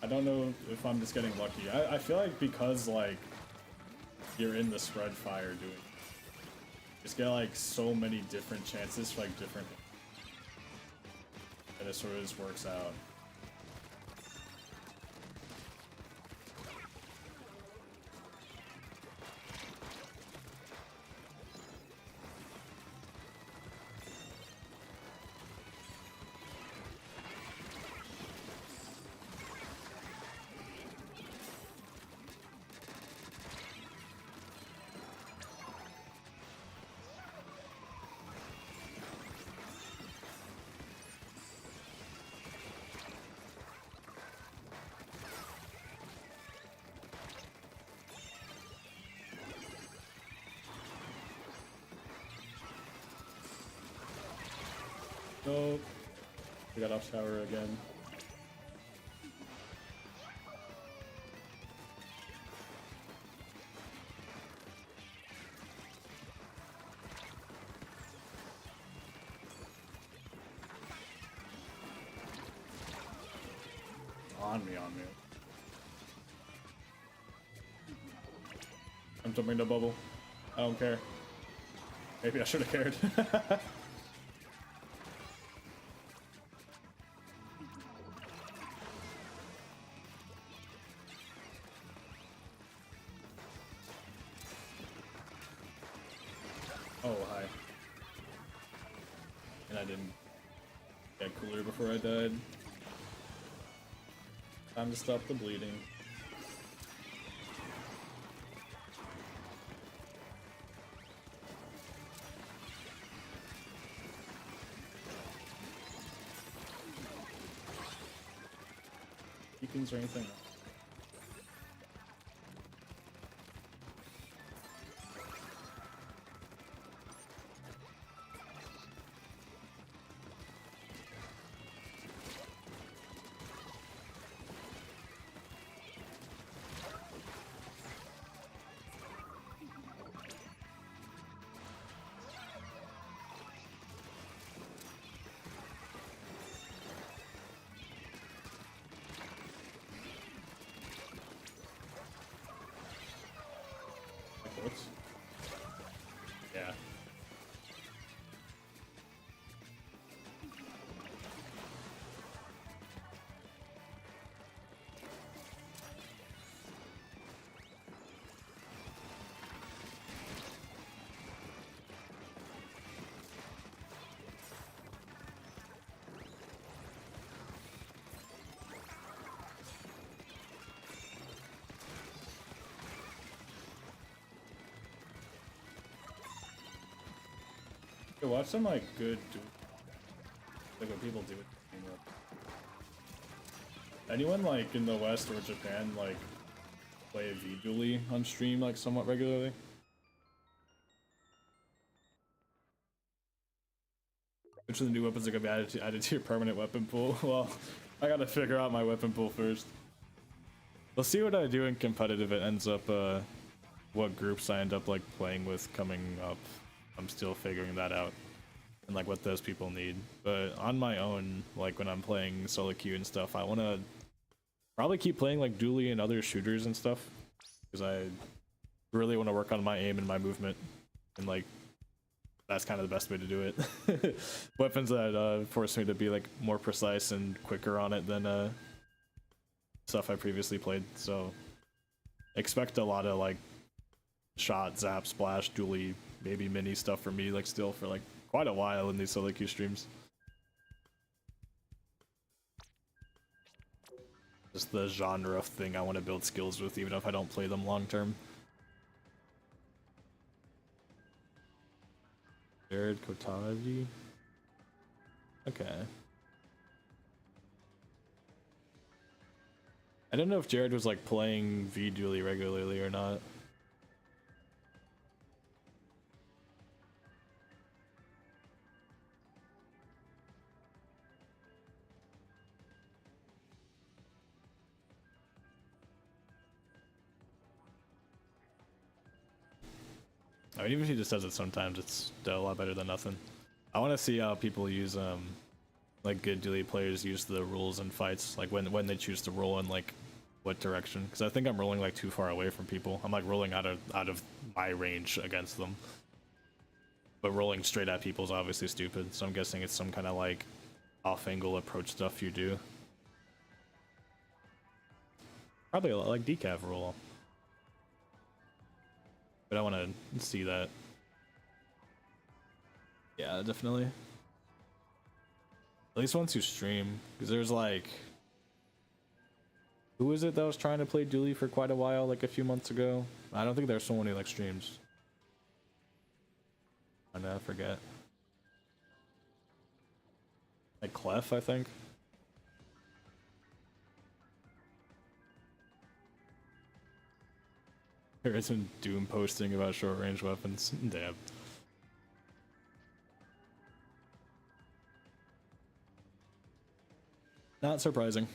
I don't know if I'm just getting lucky. I feel like because like you're in the spread fire doing it, you just get like so many different chances for like different, and it sort of just works out. Nope. We got off tower again. On me. I'm jumping the bubble. I don't care. Maybe I should have cared. Oh, hi. And I didn't get cooler before I died. Time to stop the bleeding. Beacons or anything? Yeah. Watch some like good like what people do with anyone like in the West or Japan like play V-Dually on stream like somewhat regularly? Which of the new weapons are gonna be added to your permanent weapon pool? Well, I gotta figure out my weapon pool first. We'll see what I do in competitive. It ends up what groups I end up like playing with coming up. I'm still figuring that out and like what those people need. But on my own, like when I'm playing solo queue and stuff, I want to probably keep playing like Dually and other shooters and stuff because I really want to work on my aim and my movement, and like that's kind of the best way to do it. Weapons that force me to be like more precise and quicker on it than stuff I previously played. So expect a lot of like shot, zap, splash, Dually, maybe mini stuff for me, like still for like quite a while in these solo queue streams. Just the genre of thing I want to build skills with, even if I don't play them long term. Jared Kotaji. Okay. I don't know if Jared was like playing V-Dually regularly or not. I mean, even if he just does it sometimes, it's still a lot better than nothing. I want to see how people use, like good Dually players use the rules in fights, like when they choose to roll in like what direction. Because I think I'm rolling like too far away from people. I'm like rolling out of my range against them. But rolling straight at people is obviously stupid. So I'm guessing it's some kind of like off-angle approach stuff you do. Probably a lot like decaf roll. But I want to see that. Yeah, definitely. At least once you stream, because there's like, who is it that was trying to play Dually for quite a while, like a few months ago? I don't think there's someone who like streams. I know, I forget. Like Clef, I think. There is some Doom posting about short range weapons. Damn. Not surprising.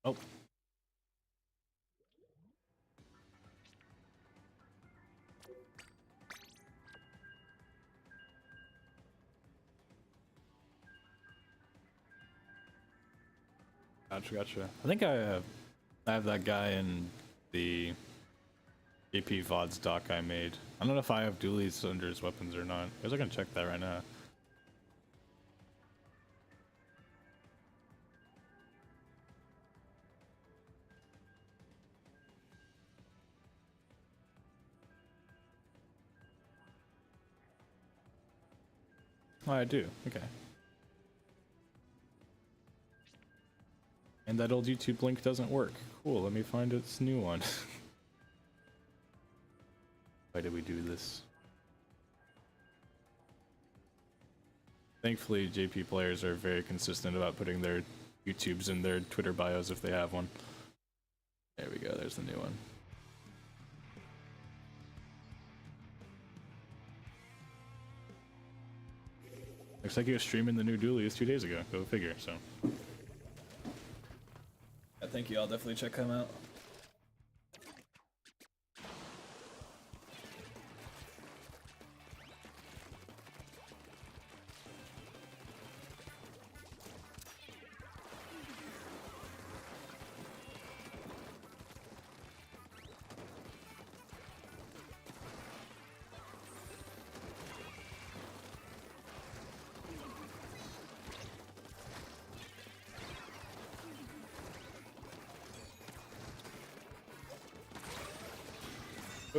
Oh. Gotcha. I think I have that guy in the AP VODs doc I made. I don't know if I have Dualies under his weapons or not. I guess I can check that right now. Oh, I do. Okay. And that old YouTube link doesn't work. Cool, let me find its new one. Why did we do this? Thankfully, JP players are very consistent about putting their YouTubes in their Twitter bios if they have one. There we go, there's the new one. Looks like he was streaming the new Dualies 2 days ago. Go figure, so. I think y'all definitely check him out.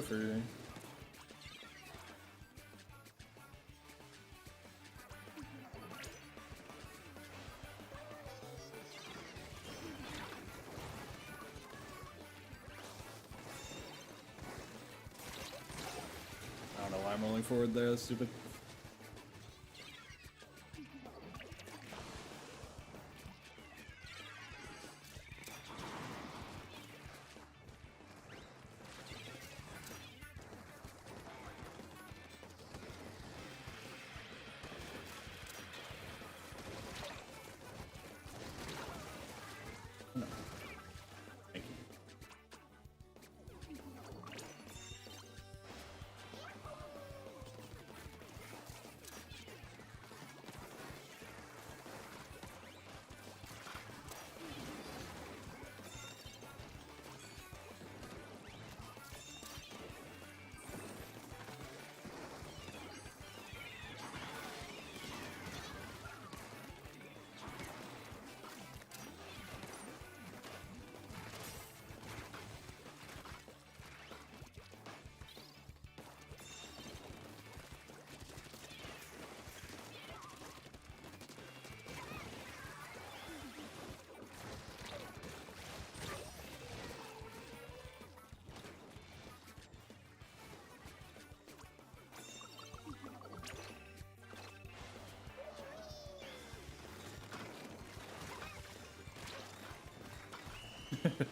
For I don't know why I'm rolling forward there, that's stupid.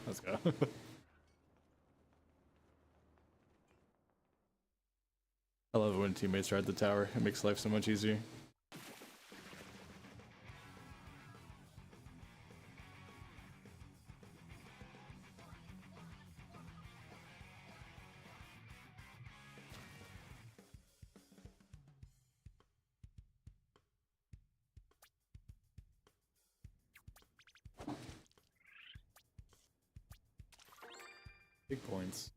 Let's go. I love it when teammates are at the tower. It makes life so much easier. Big points.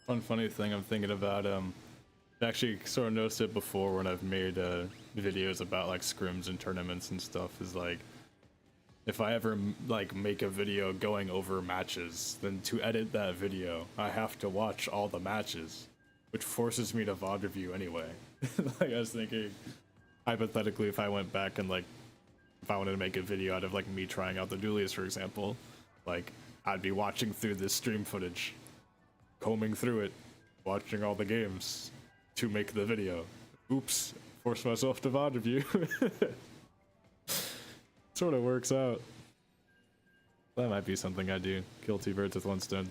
One funny thing I'm thinking about, I actually sort of noticed it before when I've made videos about like scrims and tournaments and stuff, is like, if I ever like make a video going over matches, then to edit that video, I have to watch all the matches, which forces me to VOD review anyway. Like I was thinking, hypothetically, if I went back and like, if I wanted to make a video out of like me trying out the Dualies, for example, like I'd be watching through this stream footage, combing through it, watching all the games to make the video. Oops, forced myself to VOD review. Sort of works out. That might be something I do. Kill two birds with one stone.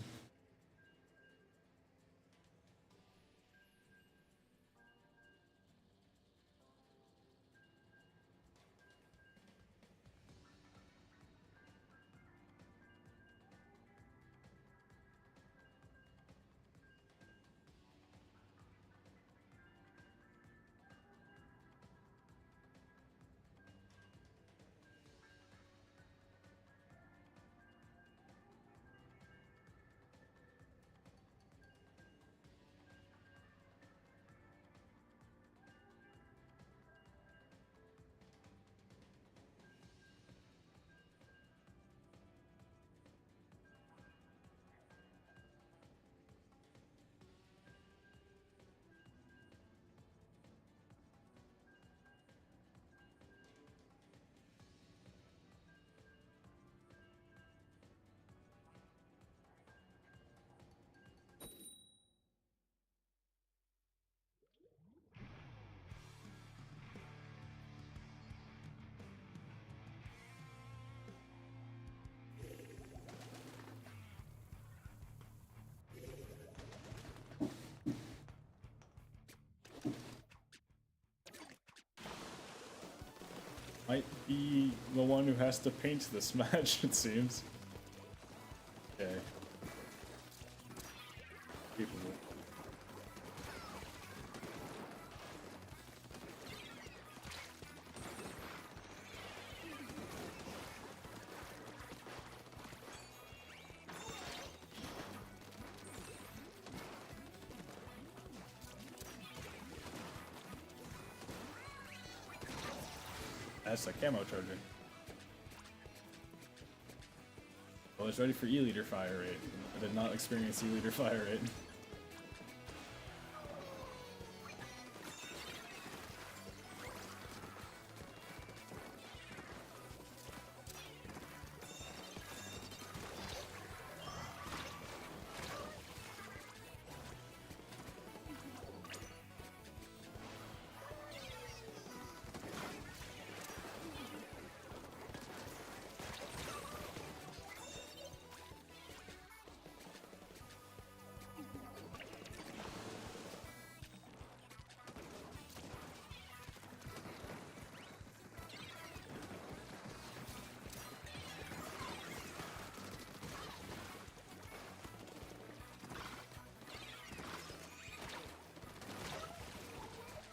Might be the one who has to paint this match, it seems. Okay. Capable. That's a camo charger. Well, it's ready for E-liter fire rate. I did not experience E-liter fire rate.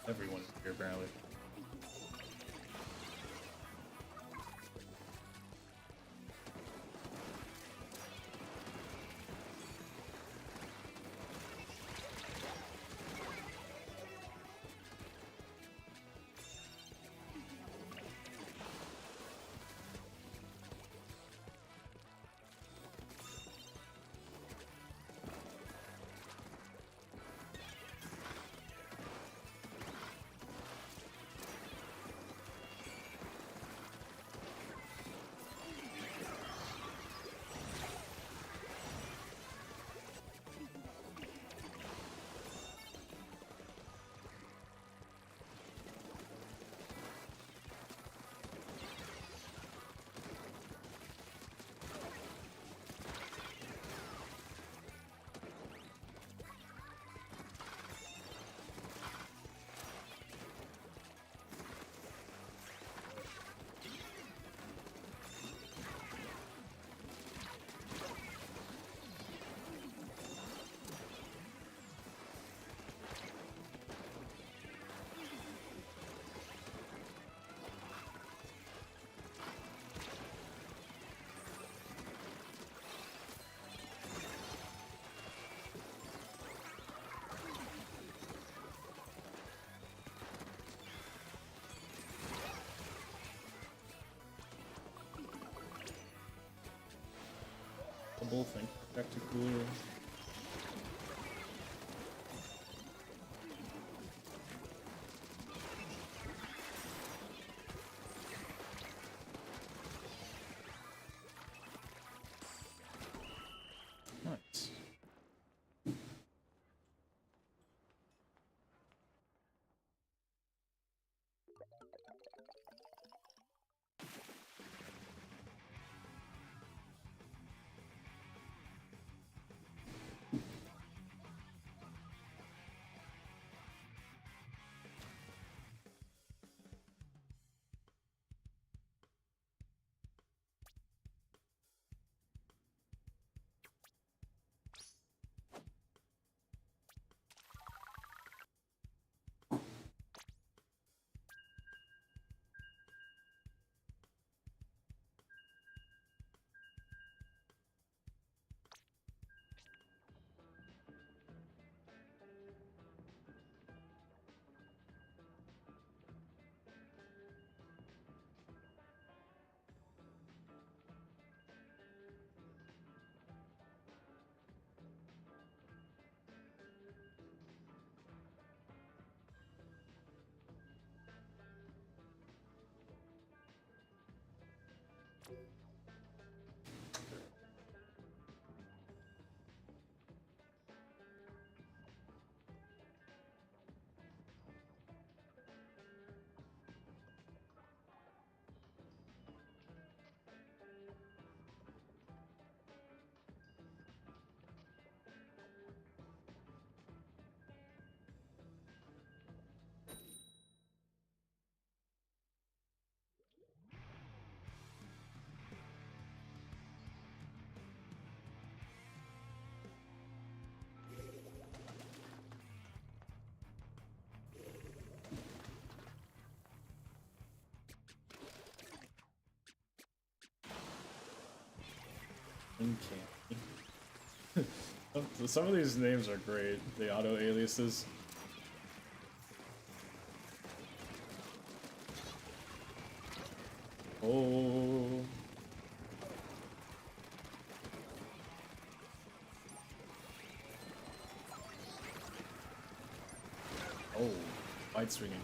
Everyone's here, apparently. available. Thank you, Dr. Cooler. Nice. Uncanny. Some of these names are great. The auto aliases. Oh. Oh, wide swinging.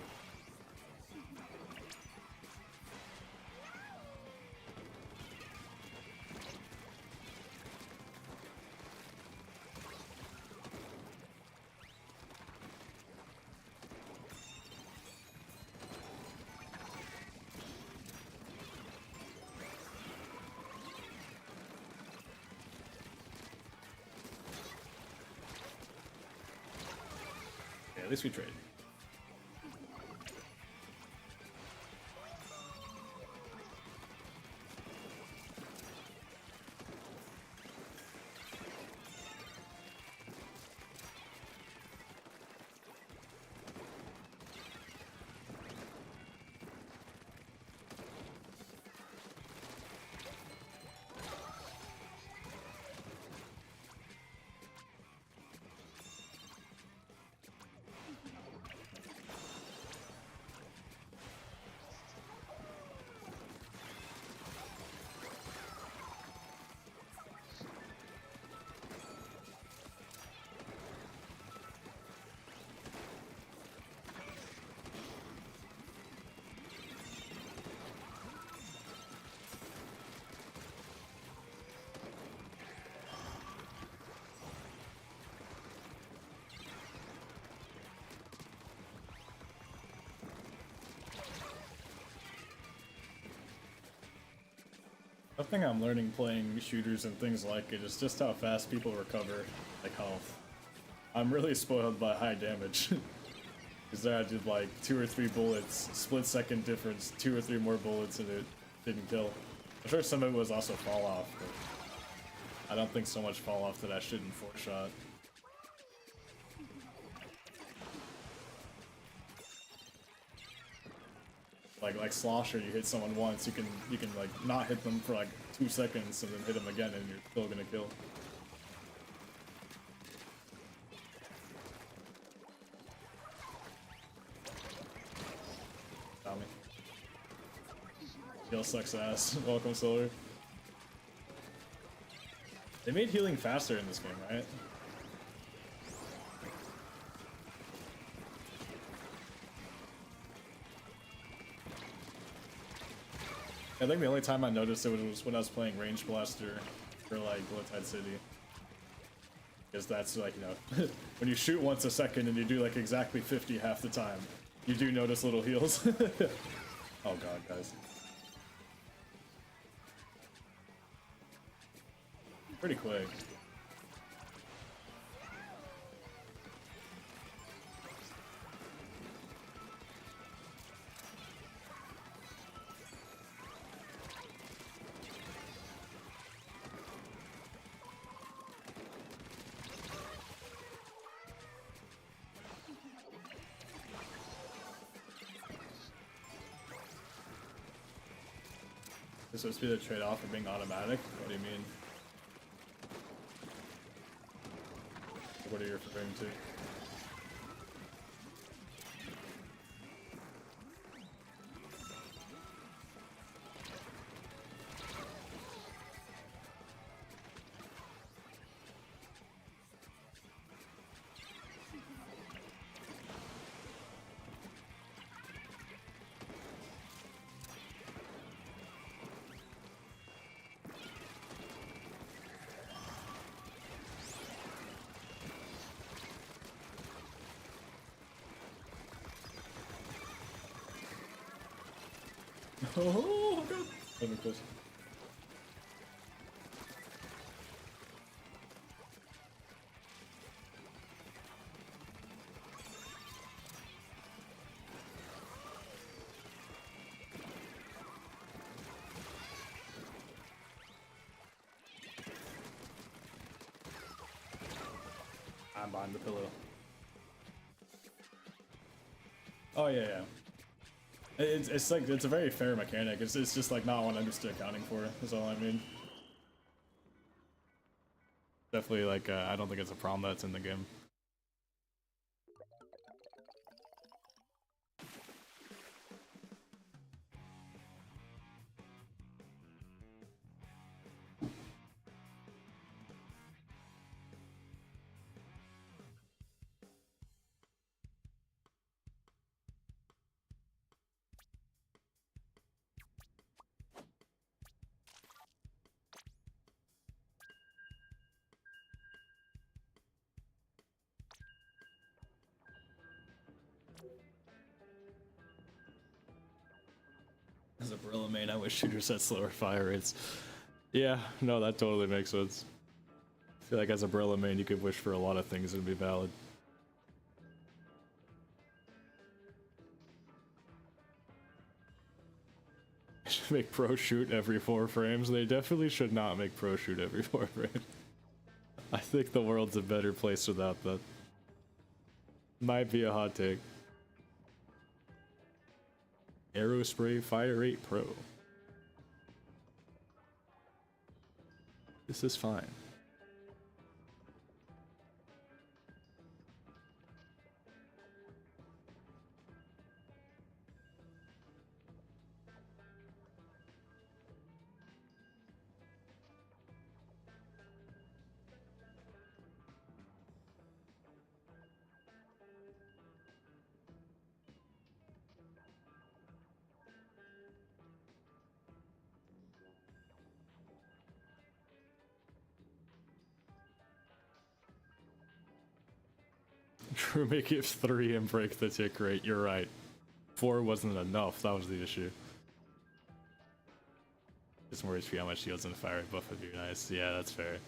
Yeah, at least we trade. Something I'm learning playing shooters and things like it is just how fast people recover, like health. I'm really spoiled by high damage. Because I did like 2 or 3 bullets, split second difference, 2 or 3 more bullets and it didn't kill. I'm sure some of it was also fall off, but I don't think so much fall off that I shouldn't 4-shot. Like Slosher, you hit someone once, you can like not hit them for like 2 seconds and then hit them again and you're still gonna kill. Got me. Kill sucks ass. Welcome, Solar. They made healing faster in this game, right? I think the only time I noticed it was when I was playing Range Blaster for like Glowtide City. Because that's like, you know, when you shoot once a second and you do like exactly 50 half the time, you do notice little heals. Oh god, guys. Pretty quick. This supposed to be the trade-off for being automatic? What do you mean? What are you referring to? Oh god! Let me close. I'm behind the pillow. Oh yeah, yeah. It's like, it's a very fair mechanic. It's just like not one I'm used to accounting for, is all I mean. Definitely like, I don't think it's a problem that's in the game. As a Barilla main, I wish shooters had slower fire rates. Yeah, no, that totally makes sense. I feel like as a Barilla main, you could wish for a lot of things and be valid. Should make pro shoot every 4 frames. They definitely should not make pro shoot every 4 frames. I think the world's a better place without that. Might be a hot take. Aerospray Fire Rate Pro. This is fine. True, make it 3 and break the tick rate. You're right. 4 wasn't enough. That was the issue. Just more HP, how much shields and fire rate buff would be nice. Yeah, that's fair.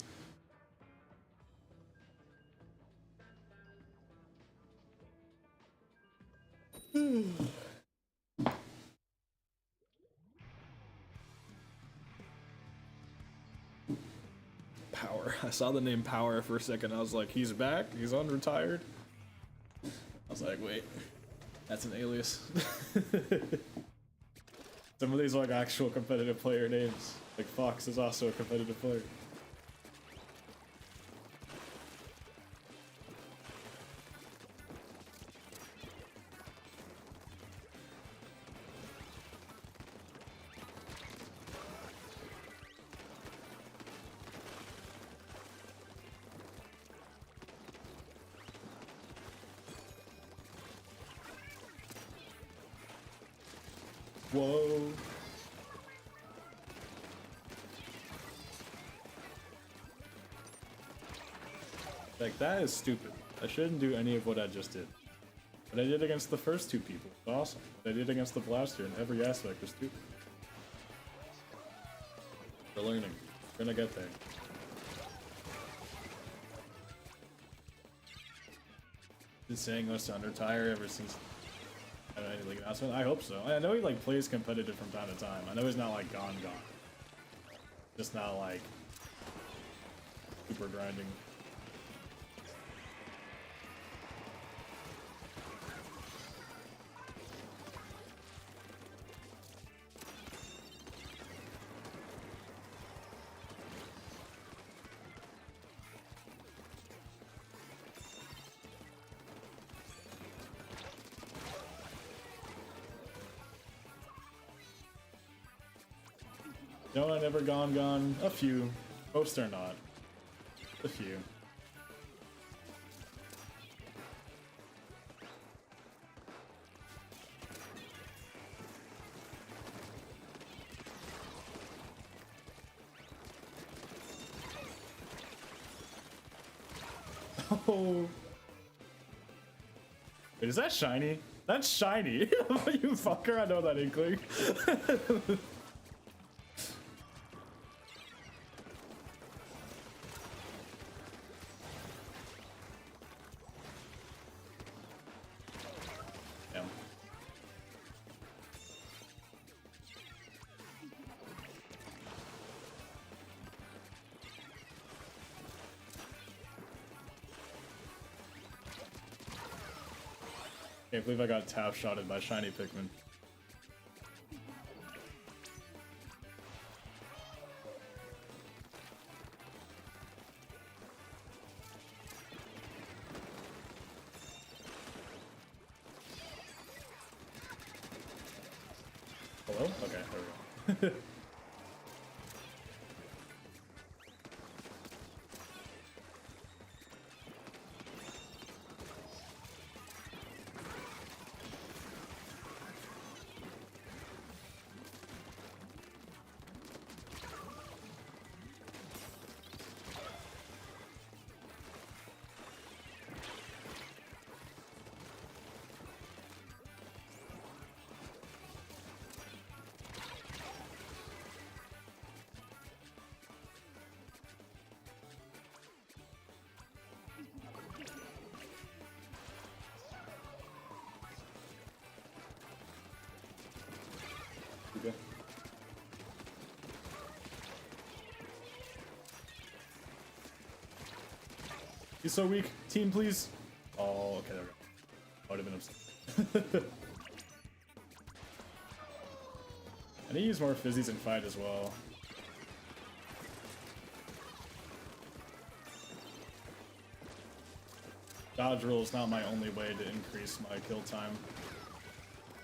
Power. I saw the name Power for a second. I was like, he's back? He's unretired? I was like, wait, that's an alias. Some of these are like actual competitive player names. Like Fox is also a competitive player. Whoa. Like, that is stupid. I shouldn't do any of what I just did. What I did against the first two people was awesome. What I did against the blaster in every aspect was stupid. We're learning. We're gonna get there. Been saying us to undertire ever since I don't know, any league announcement. I hope so. I know he like plays competitive from time to time. I know he's not like gone. Just not like super grinding. No, I never gone. A few. Most are not. A few. Oh. Wait, is that shiny? That's shiny. You fucker, I know that inkling. Can't believe I got tap shotted by shiny Pikmin. Hello? Okay, there we go. Okay. He's so weak. Team, please. Oh, okay, there we go. I would have been upset. I need to use more fizzies in fight as well. Dodge roll is not my only way to increase my kill time.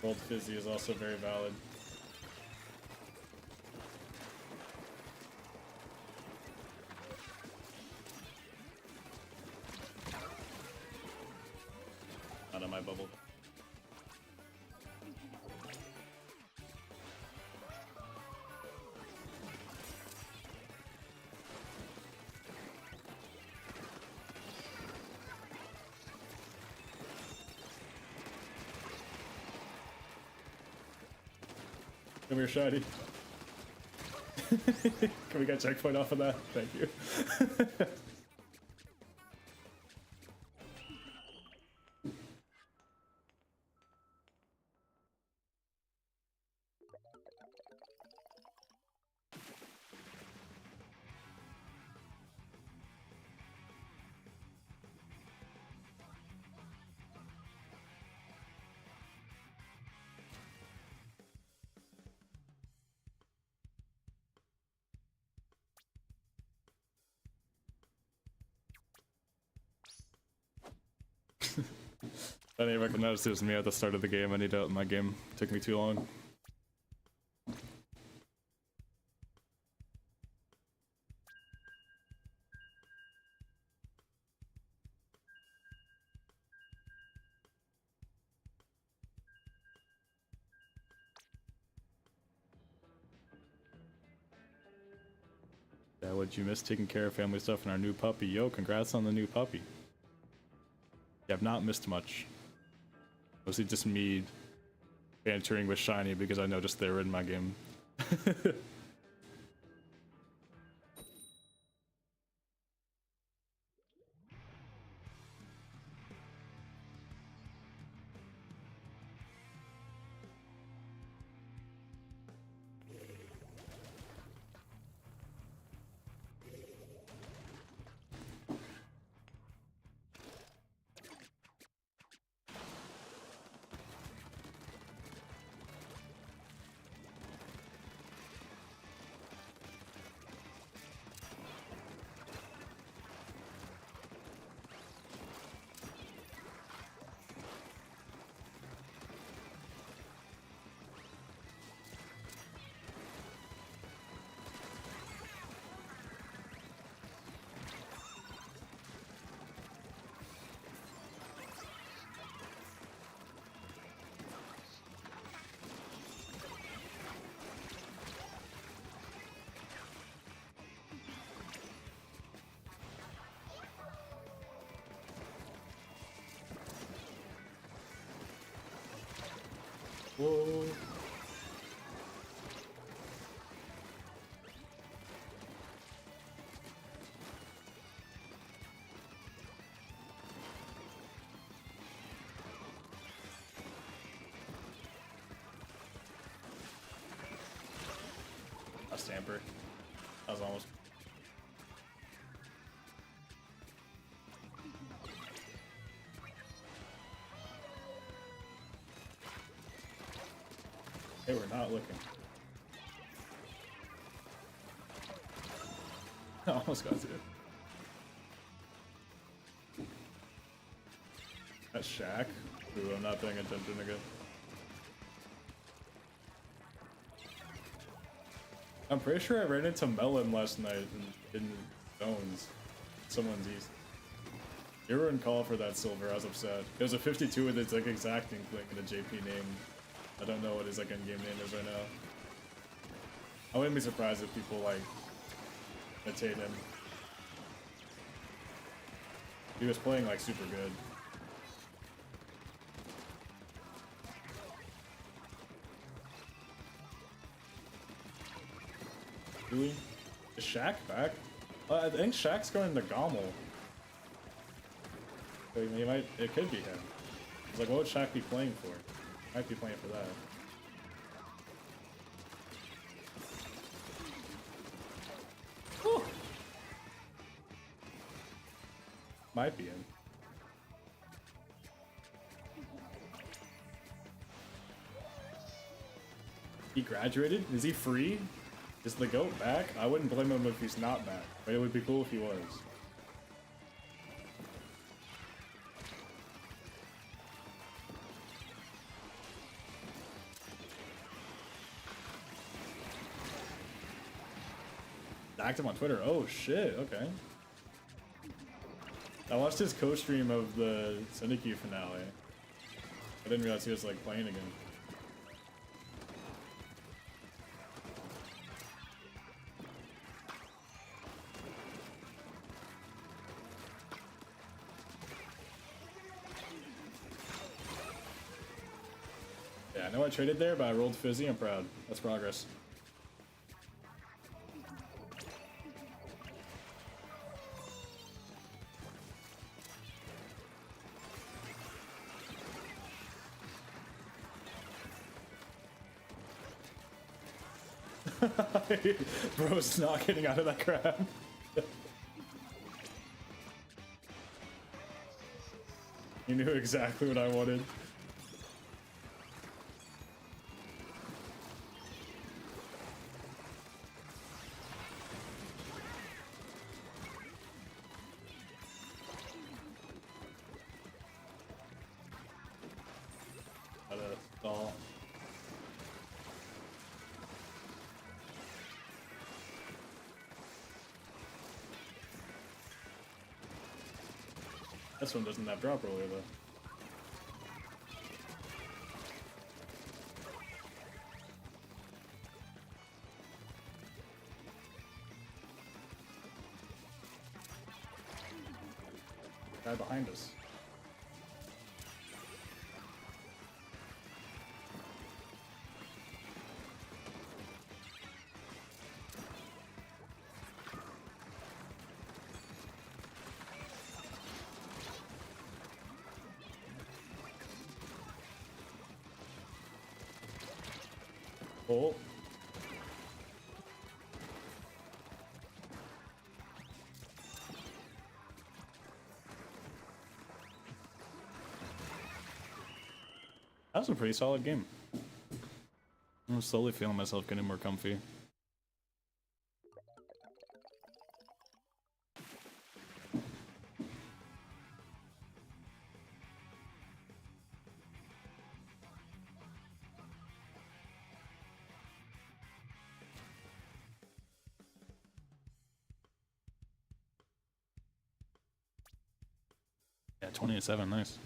Gold fizzy is also very valid. Out of my bubble. Come here, shiny. Can we get checkpoint off of that? Thank you. I didn't even recognize it was me at the start of the game. I need to open my game. It took me too long. Did you miss taking care of family stuff and our new puppy? Yo, congrats on the new puppy. Yeah, I've not missed much. Mostly just me bantering with Shiny because I noticed they were in my game. Whoa. A stamper. That was almost. Hey, we're not looking. I almost got to it. That's Shaq. Ooh, I'm not paying attention again. I'm pretty sure I ran into Melon last night in zones. Someone's east. You were in call for that silver, I was upset. It was a 52 with its like exacting link and a JP name. I don't know what his like in-game name is right now. I wouldn't be surprised if people like imitate him. He was playing like super good. Really? Is Shaq back? I think Shaq's going to Gommel. So he might. It could be him. It's like, what would Shaq be playing for? Might be playing for that. Whew. Might be him. He graduated? Is he free? Is the GOAT back? I wouldn't blame him if he's not back, but it would be cool if he was. Active on Twitter. Oh shit, okay. I watched his co-stream of the Syndicate finale. I didn't realize he was like playing again. Yeah, I know I traded there, but I rolled Fizzy. I'm proud. That's progress. Bro's not getting out of that crab. You knew exactly what I wanted. Got a stall. This one doesn't have drop roller though. Guy behind us. Oh. That was a pretty solid game. I'm slowly feeling myself getting more comfy. Yeah, 20-7, nice.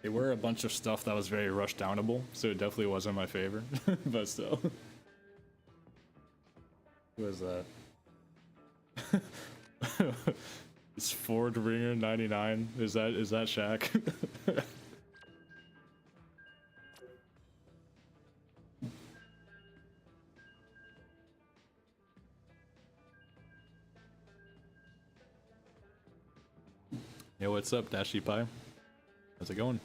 They were a bunch of stuff that was very rush downable, so it definitely wasn't my favor, but still. Who is that? It's Ford Ringer 99. Is that Shaq? Yo, what's up, Dashy Pie? How's it going?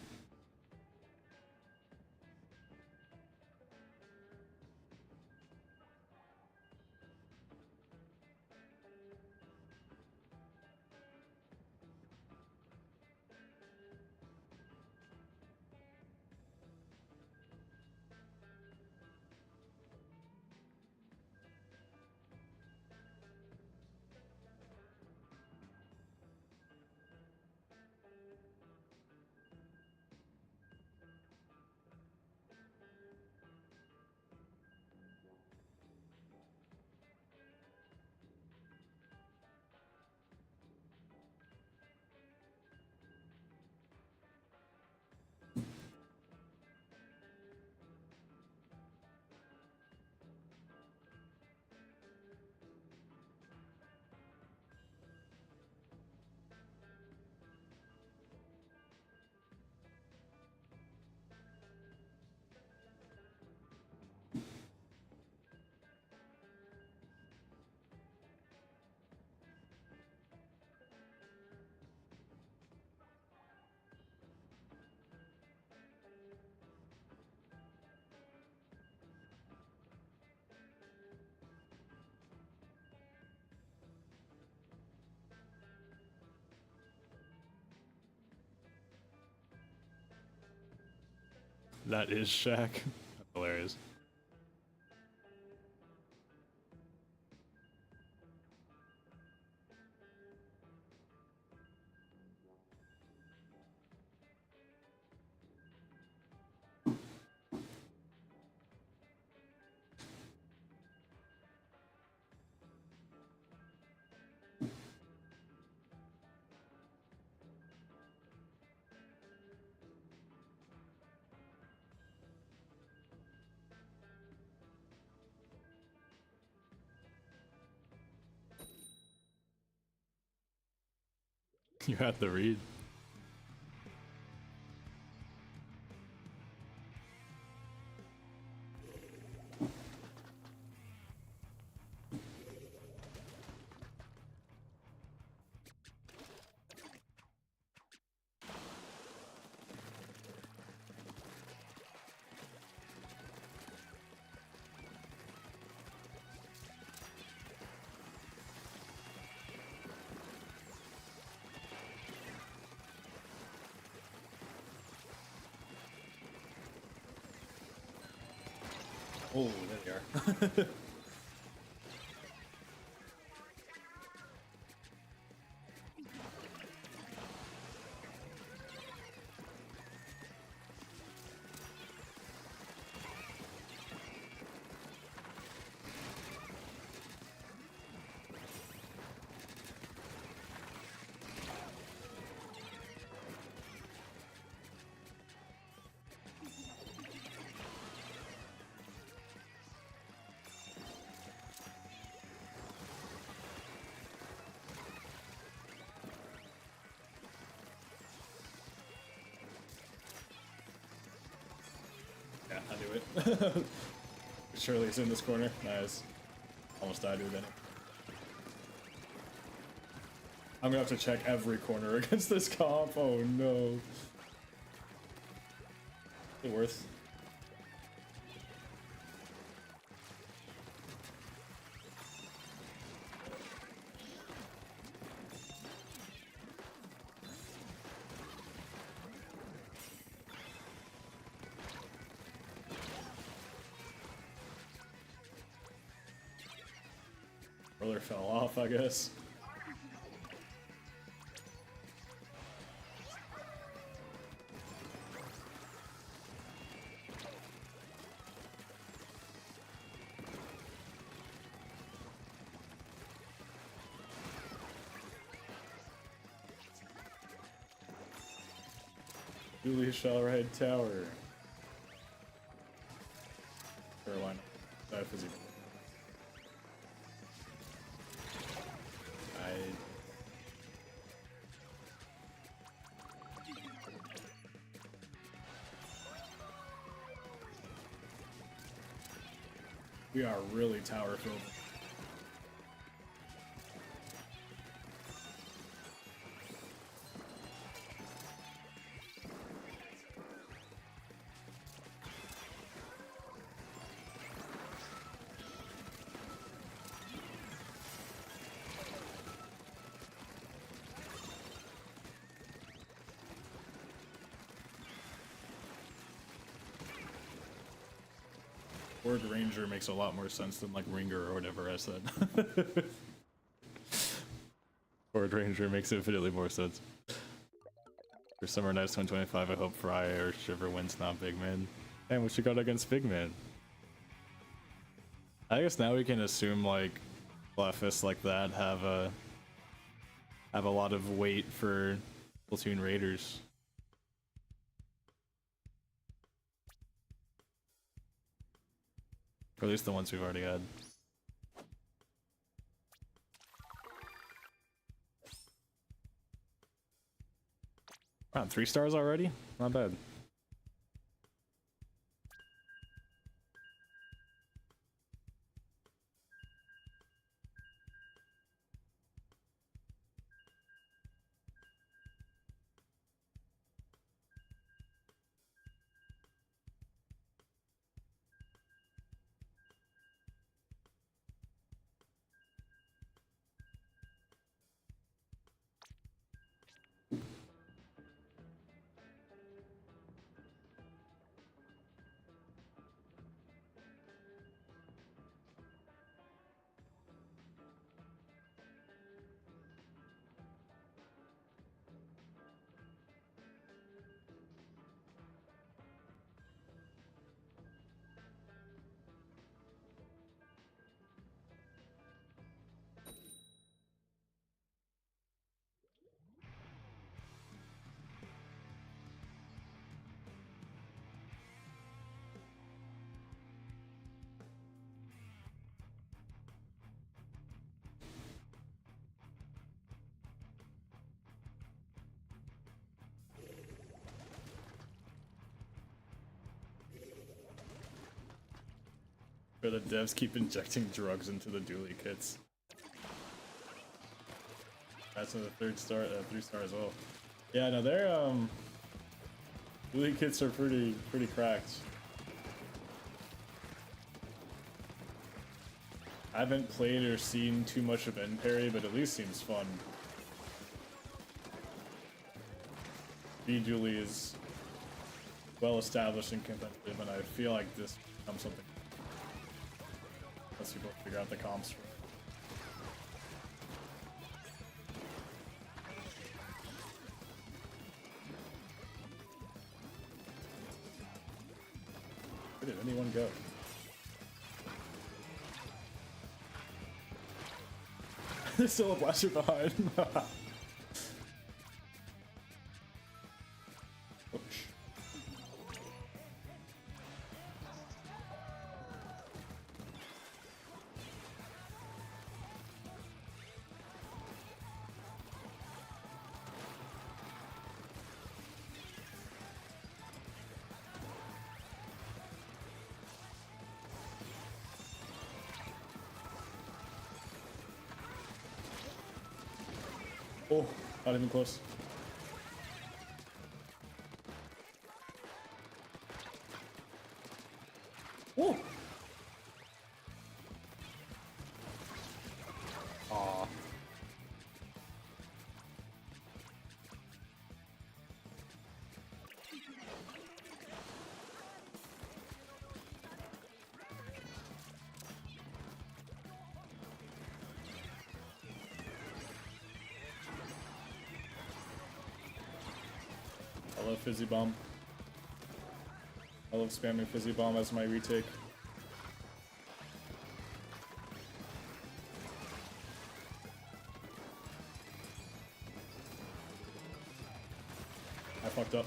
That is Shaq. That's hilarious. You had to read. Oh, there they are. it. Surely it's in this corner. Nice. Almost died to it. I'm gonna have to check every corner against this comp. Oh no. Is it worth? Roller fell off, I guess. Dualies shall ride tower. Sure, why not? Physical. We are really tower filled. Word Ranger makes a lot more sense than like Ringer or whatever I said. Word Ranger makes infinitely more sense. For Summer Nights 2025, I hope Fry or Shiver wins, not Big Man. And we should go against Big Man. I guess now we can assume like Clefaists like that have a lot of weight for Splatoon Raiders. Or at least the ones we've already had. Wow, 3 stars already? Not bad. Where the devs keep injecting drugs into the dually kits. That's in the 3 star as well. Yeah, no, their dually kits are pretty cracked. I haven't played or seen too much of End Parry, but at least seems fun. B-Dually is well established and competitive, and I feel like this becomes something. Unless people figure out the comps. Where did anyone go? There's still a blaster behind. Oh, not even close. Whoa! Aw. I love Fizzy Bomb. I love spamming Fizzy Bomb as my retake. I fucked up.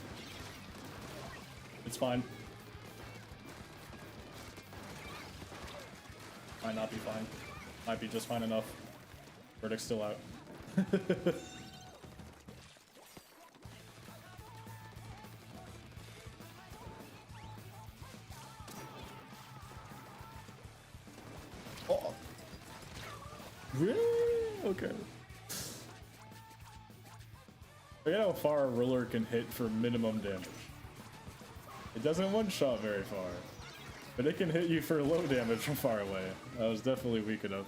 It's fine. Might not be fine. Might be just fine enough. Verdict's still out. Oh. Really? Okay. Look at how far a ruler can hit for minimum damage. It doesn't one-shot very far, but it can hit you for low damage from far away. That was definitely weak enough.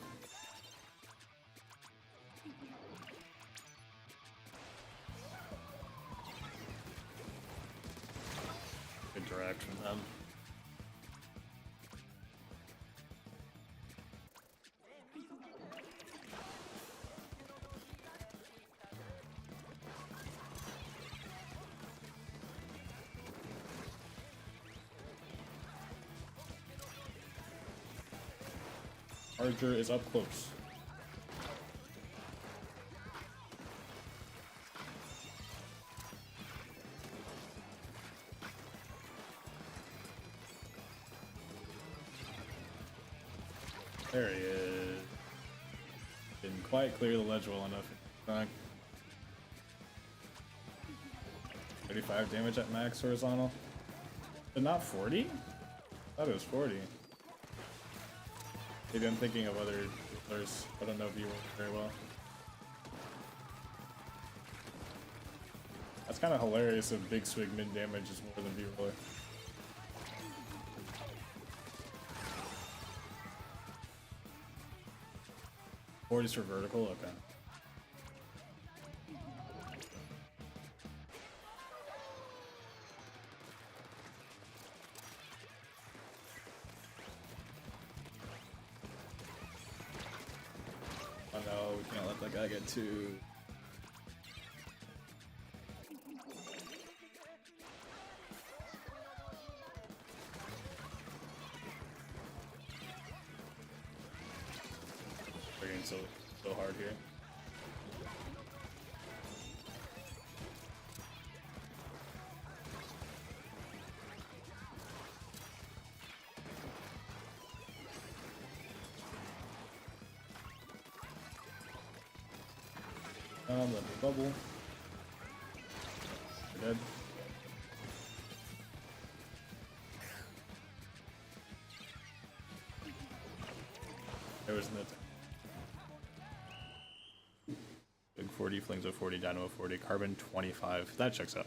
Good direct from them. Archer is up close. There he is. Didn't quite clear the ledge well enough. Back. 35 damage at max horizontal. But not 40? I thought it was 40. Maybe I'm thinking of other rulers. I don't know V very well. That's kind of hilarious if Big Swig min damage is more than V roller. Forties for vertical, okay. Oh no, we can't let that guy get too. They're getting so hard here. Let me bubble. We're dead. There was no time. Big 40, Flings of 40, Dynamo 40, Carbon 25. That checks out.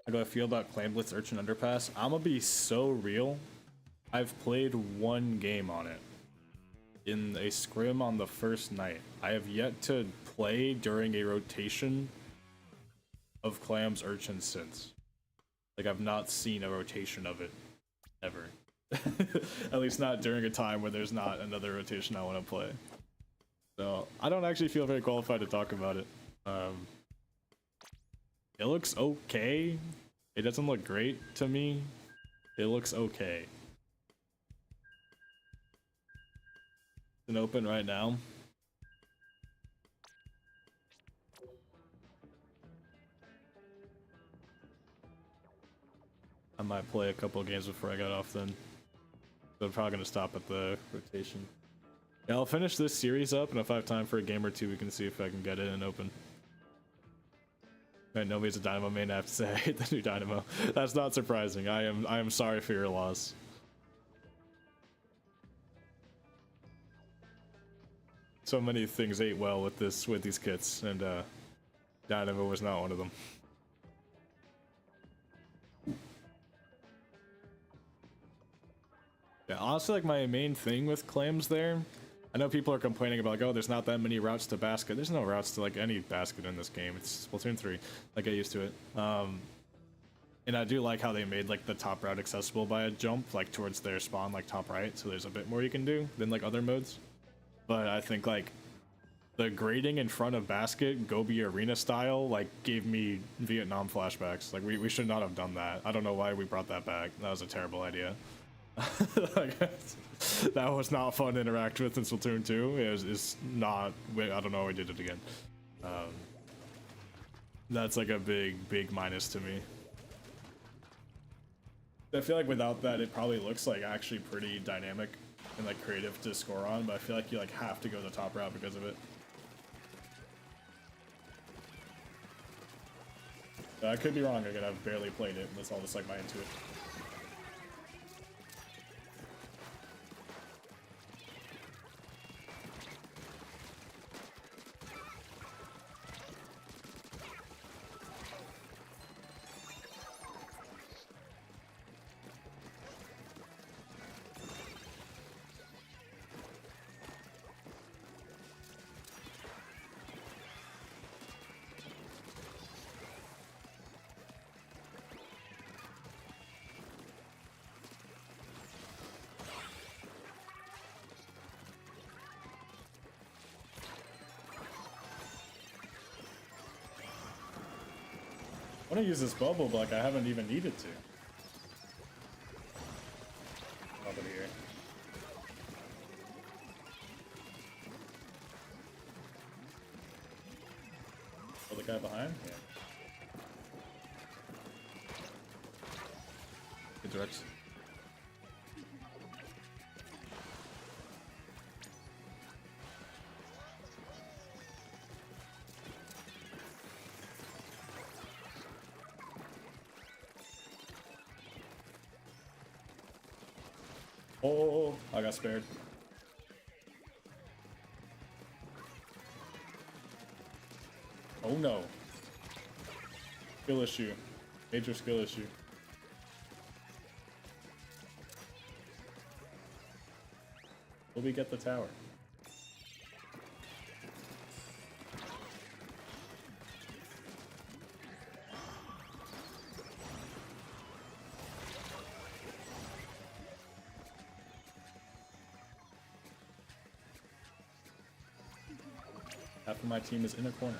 How do I feel about Clan Blitz Urchin Underpass? I'm gonna be so real. I've played one game on it. In a scrim on the first night. I have yet to play during a rotation of Clam's Urchin since. Like, I've not seen a rotation of it ever. At least not during a time where there's not another rotation I want to play. So I don't actually feel very qualified to talk about it. It looks okay. It doesn't look great to me. It looks okay. It's open right now. I might play a couple of games before I get off then. So I'm probably gonna stop at the rotation. Yeah, I'll finish this series up, and if I have time for a game or two, we can see if I can get it in open. Right, nobody's a Dynamo main, I have to say. I hate the new Dynamo. That's not surprising. I am sorry for your loss. so many things ate well with these kits, and Dynamo was not one of them. Yeah, honestly, like my main thing with clams there, I know people are complaining about like, oh, there's not that many routes to basket. There's no routes to like any basket in this game. It's Splatoon 3. Like, get used to it. And I do like how they made like the top route accessible by a jump, like towards their spawn, like top right. So there's a bit more you can do than like other modes. But I think like the grading in front of basket, Gobi Arena style, like gave me Vietnam flashbacks. Like we should not have done that. I don't know why we brought that back. That was a terrible idea. Like, that was not fun to interact with in Splatoon 2. It's not. I don't know why we did it again. That's like a big minus to me. I feel like without that, it probably looks like actually pretty dynamic and like creative to score on, but I feel like you like have to go the top route because of it. I could be wrong again. I've barely played it. That's all just like my intuition. I want to use this bubble, but like I haven't even needed to. Over here. Oh, the guy behind? Yeah. Good direction. Oh, I got spared. Oh no. Skill issue. Major skill issue. Will we get the tower? Half of my team is in a corner.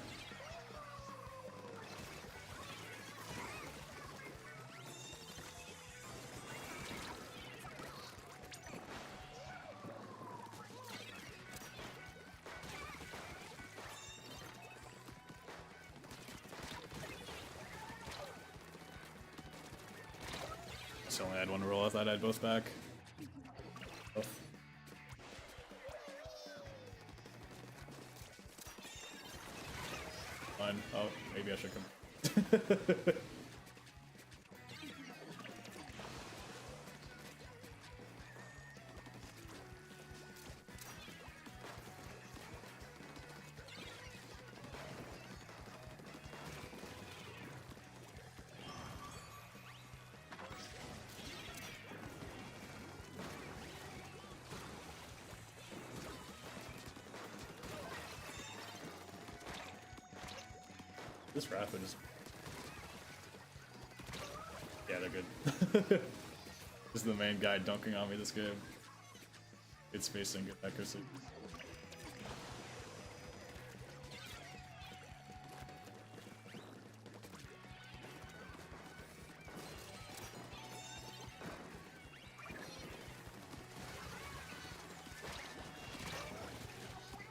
So only had one roll. I thought I had both back. Both. Fine. Oh, maybe I should come. This rapid is... Yeah, they're good. This is the main guy dunking on me this game. Good spacing, good accuracy.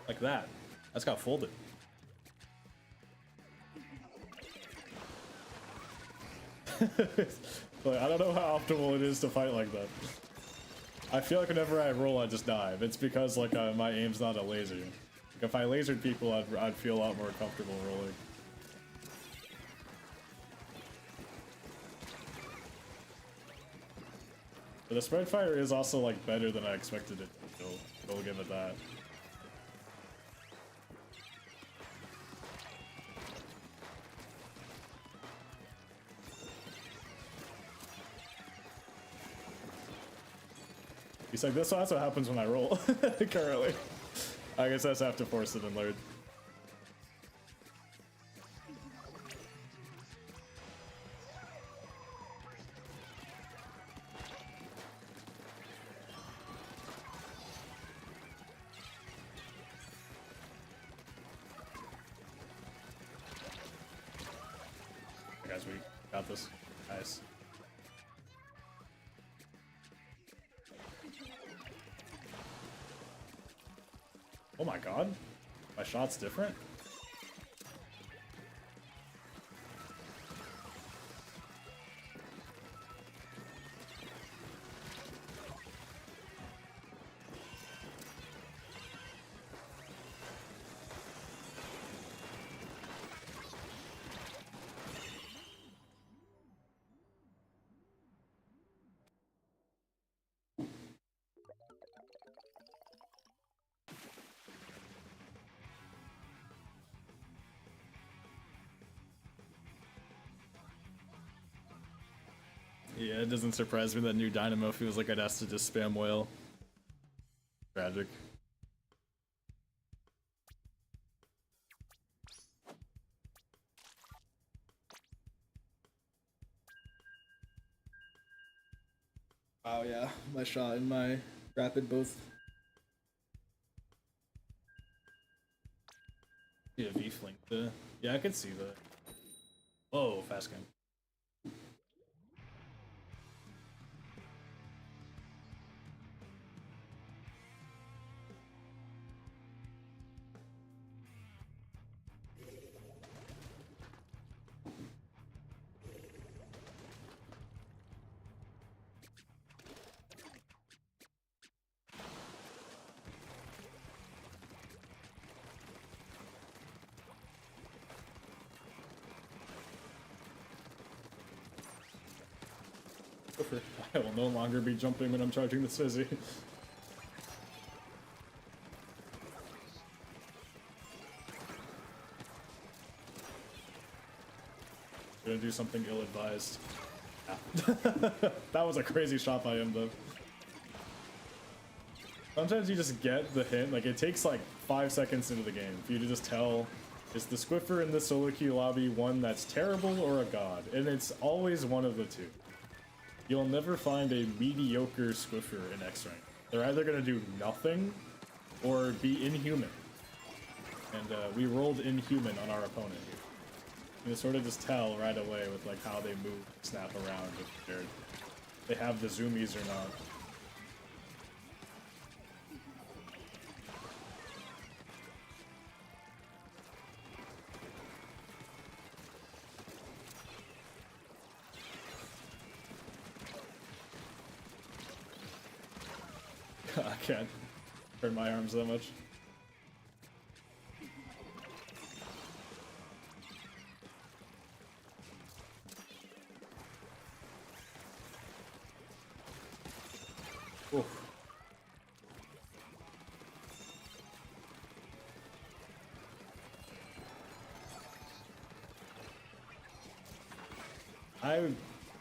Like that. That's got folded. Like, I don't know how optimal it is to fight like that. I feel like whenever I roll, I just die. But it's because like my aim's not a laser. Like, if I lasered people, I'd feel a lot more comfortable rolling. But the spread fire is also like better than I expected it. So we'll give it that. He's like, that's what happens when I roll currently. I guess I just have to force it and learn. Guys, we got this. Nice. Oh my god. My shot's different? Yeah, it doesn't surprise me that new Dynamo feels like I'd ask to just spam whale. Tragic. Oh yeah, my shot and my rapid both. Yeah, V-Flink. Yeah, I could see that. Whoa, fast game. I will no longer be jumping when I'm charging the Swizzy. Gonna do something ill-advised. Yeah. That was a crazy shot by him, though. Sometimes you just get the hint, like it takes like 5 seconds into the game for you to just tell, is the Squiffer in the solo queue lobby one that's terrible or a god? And it's always one of the two. You'll never find a mediocre Squiffer in X-Rank. They're either gonna do nothing or be inhuman. And we rolled inhuman on our opponent here. You can sort of just tell right away with like how they move, snap around, if they have the zoomies or not. I can't turn my arms that much. Oof.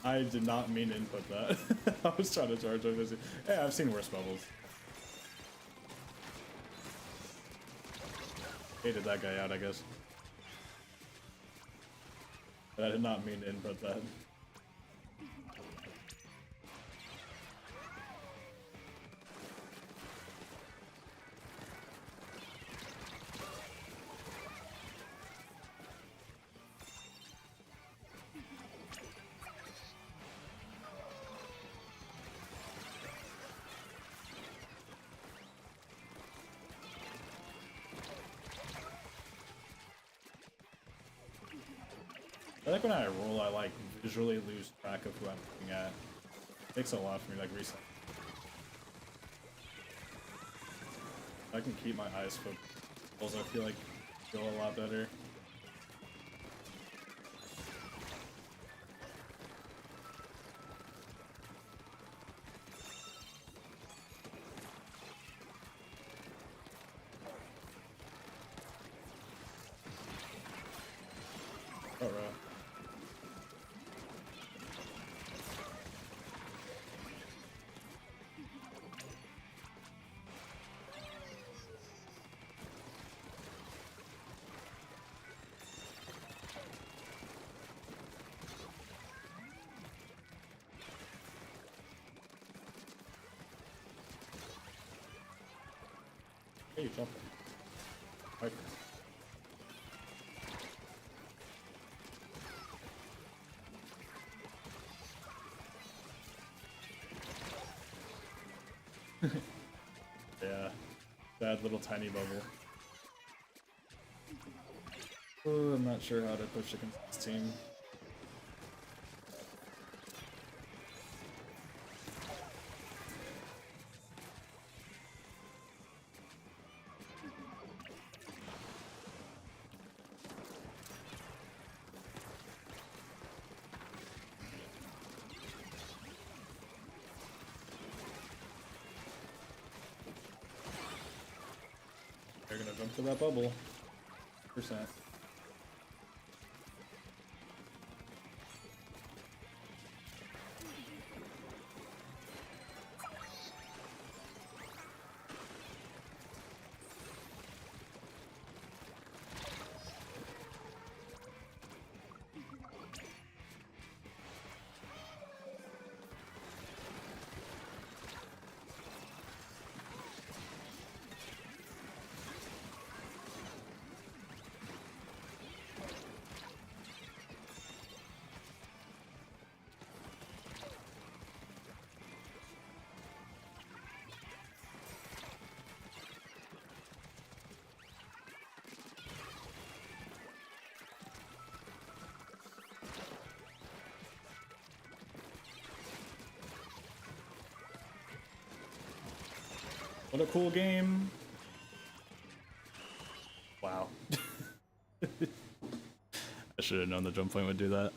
I did not mean to input that. I was trying to charge over. Yeah, I've seen worse bubbles. Hated that guy out, I guess. But I did not mean to input that. I like when I roll, I like visually lose track of who I'm looking at. It takes a lot for me, like reset. I can keep my eyes focused. I feel like go a lot better. Alright. Hey, you jumping. Right. Yeah, bad little tiny bubble. Oh, I'm not sure how to push against this team. They're gonna jump to that bubble. Percent. What a cool game. Wow. I should have known the jump point would do that.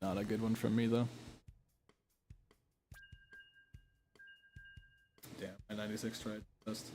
Not a good one from me though. Damn, my 96 tried best.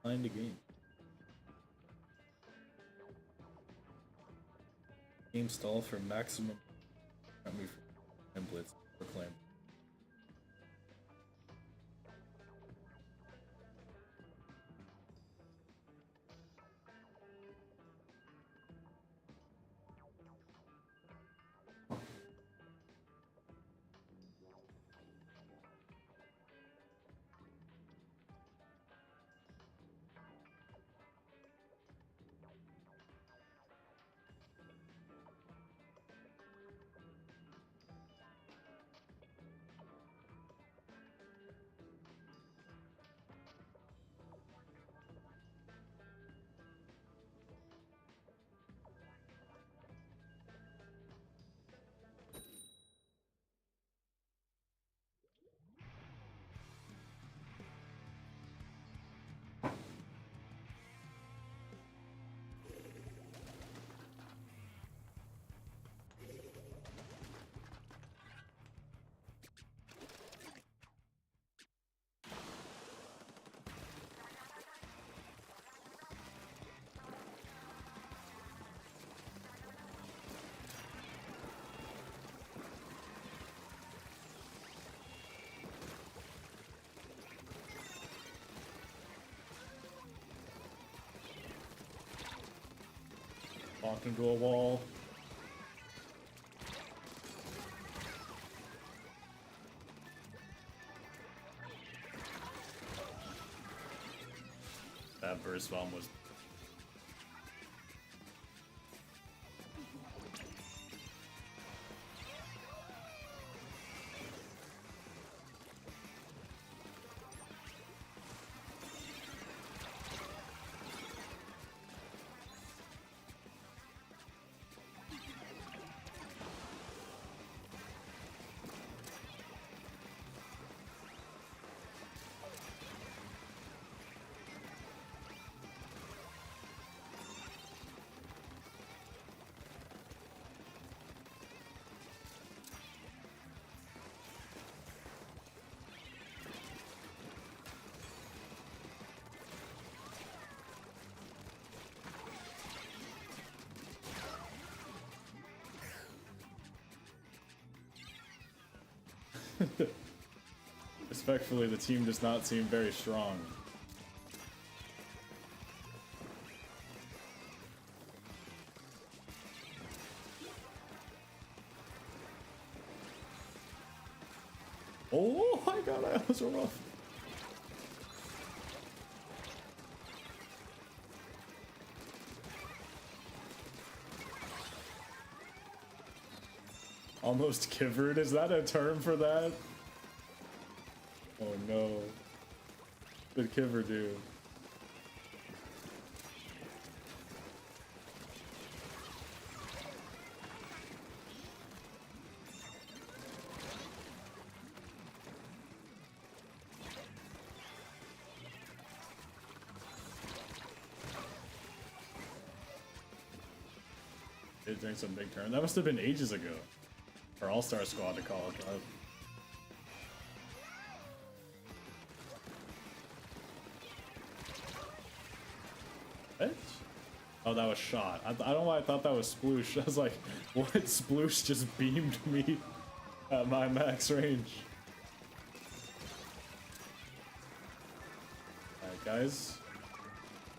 Find a game. Game stall for maximum templates proclaim. walked into a wall. That burst bomb was... Respectfully, the team does not seem very strong. Oh my god, that was rough. Almost kivered, is that a term for that? Oh no. What did kiver do? It during some big turn. That must have been ages ago. For All-Star Squad to call it up. What? Oh, that was shot. I don't know why I thought that was sploosh. I was like, what? Sploosh just beamed me at my max range. Alright, guys.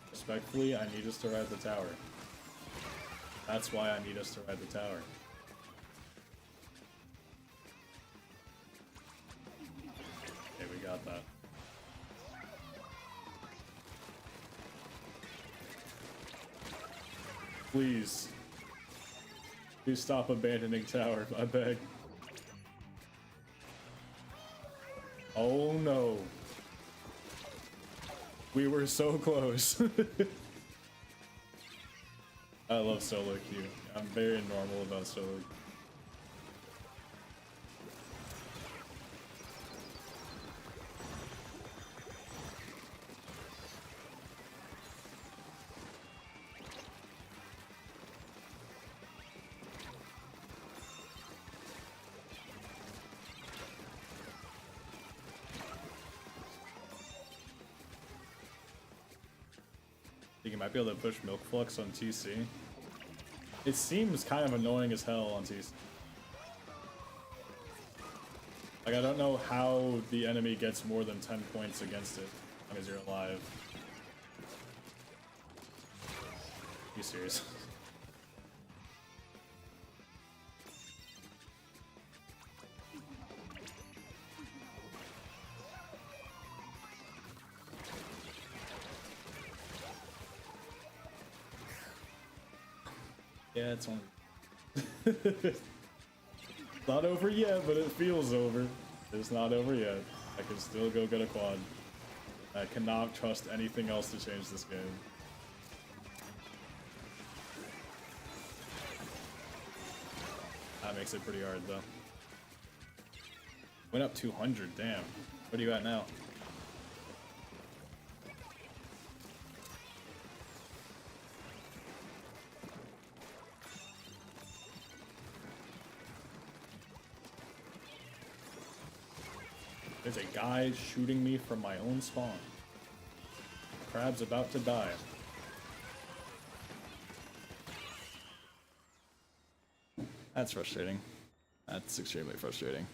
Respectfully, I need us to ride the tower. That's why I need us to ride the tower. Okay, we got that. Please. Please stop abandoning tower, I beg. Oh no. We were so close. I love solo queue. I'm very normal about solo queue. You might be able to push Milk Flux on TC. It seems kind of annoying as hell on TC. Like, I don't know how the enemy gets more than 10 points against it as long as you're alive. Are you serious? Yeah, it's only... Not over yet, but it feels over. It's not over yet. I can still go get a quad. I cannot trust anything else to change this game. That makes it pretty hard, though. Went up 200, damn. What are you at now? There's a guy shooting me from my own spawn. Crab's about to die. That's frustrating. That's extremely frustrating.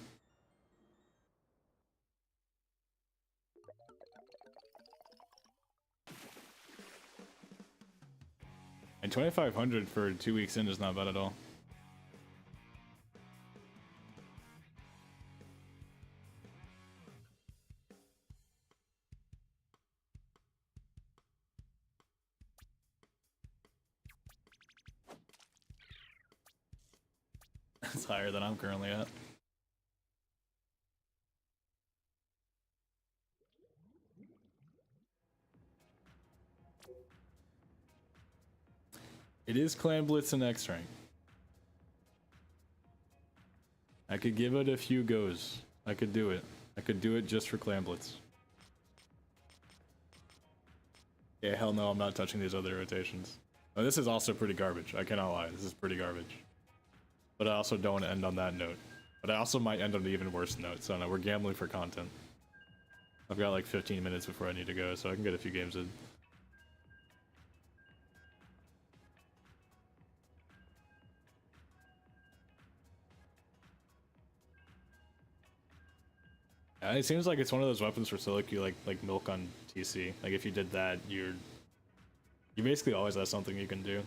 And 2,500 for 2 weeks in is not bad at all. That's higher than I'm currently at. It is Clan Blitz and X rank. I could give it a few goes. I could do it. I could do it just for Clan Blitz. Yeah, hell no, I'm not touching these other rotations. Oh, this is also pretty garbage. I cannot lie. This is pretty garbage. But I also don't want to end on that note. But I also might end on an even worse note. So no, we're gambling for content. I've got like 15 minutes before I need to go, so I can get a few games in. It seems like it's one of those weapons for Silic like milk on TC. Like if you did that, you basically always have something you can do.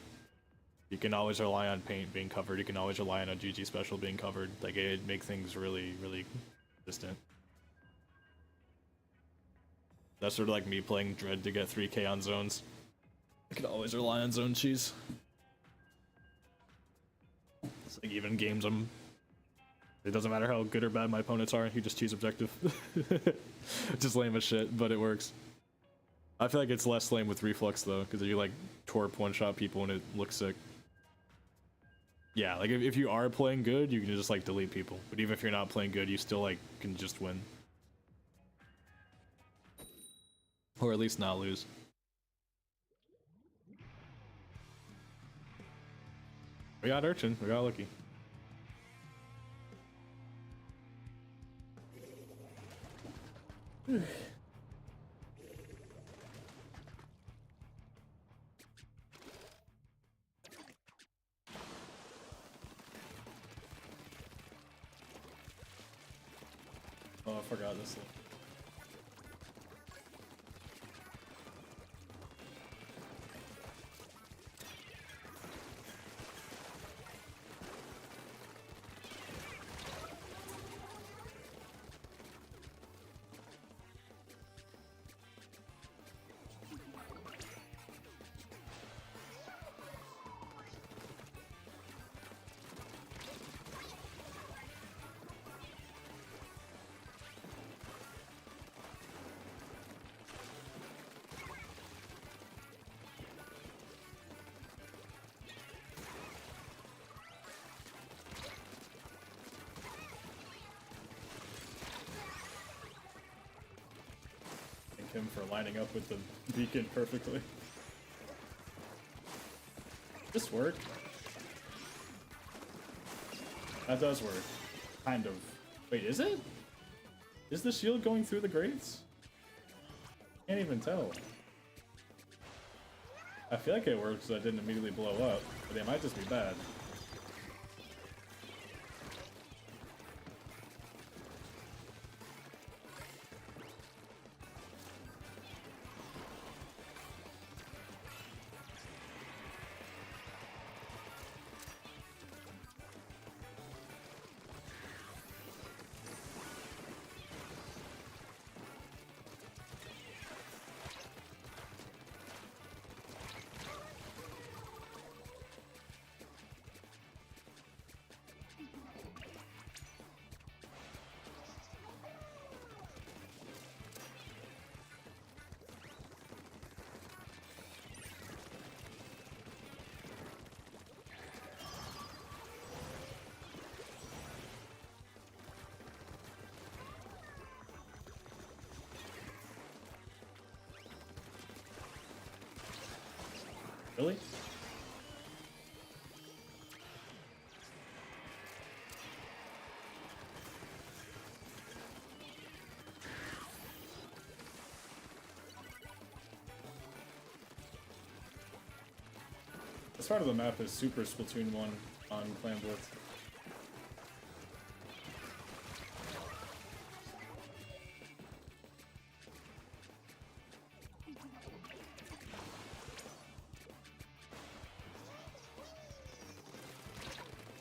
You can always rely on paint being covered. You can always rely on a GG special being covered. Like it make things really consistent. That's sort of like me playing Dread to get 3k on zones. I can always rely on zone cheese. It's like even games it doesn't matter how good or bad my opponents are, you just choose objective. Just lame as shit, but it works. I feel like it's less lame with reflux though, because you like torp one-shot people and it looks sick. Yeah, like if you are playing good, you can just like delete people. But even if you're not playing good, you still like can just win. Or at least not lose. We got Urchin, we got Lucky. Oh, I forgot this one. Him for lining up with the beacon perfectly. This work? That does work. Kind of. Wait, is it? Is the shield going through the grates? Can't even tell. I feel like it works so it didn't immediately blow up, but they might just be bad. Really? This part of the map is super Splatoon 1 on Clan Blitz.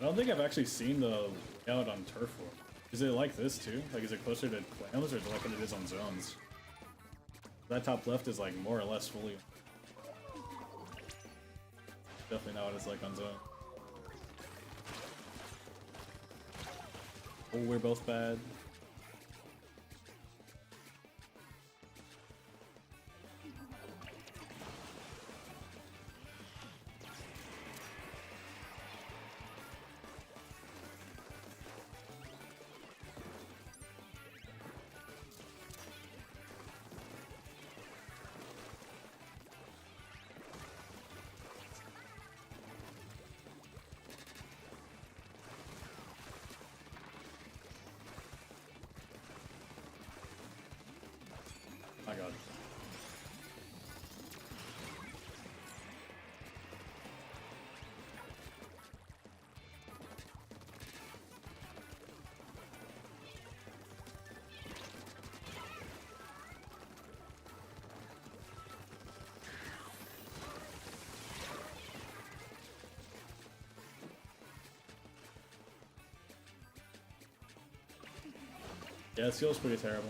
don't think I've actually seen the layout on Turf War. Is it like this too? Like, is it closer to clams, or is it like what it is on zones? That top left is like more or less fully. Definitely not what it's like on zone. Oh, we're both bad. My god. Yeah, this feels pretty terrible.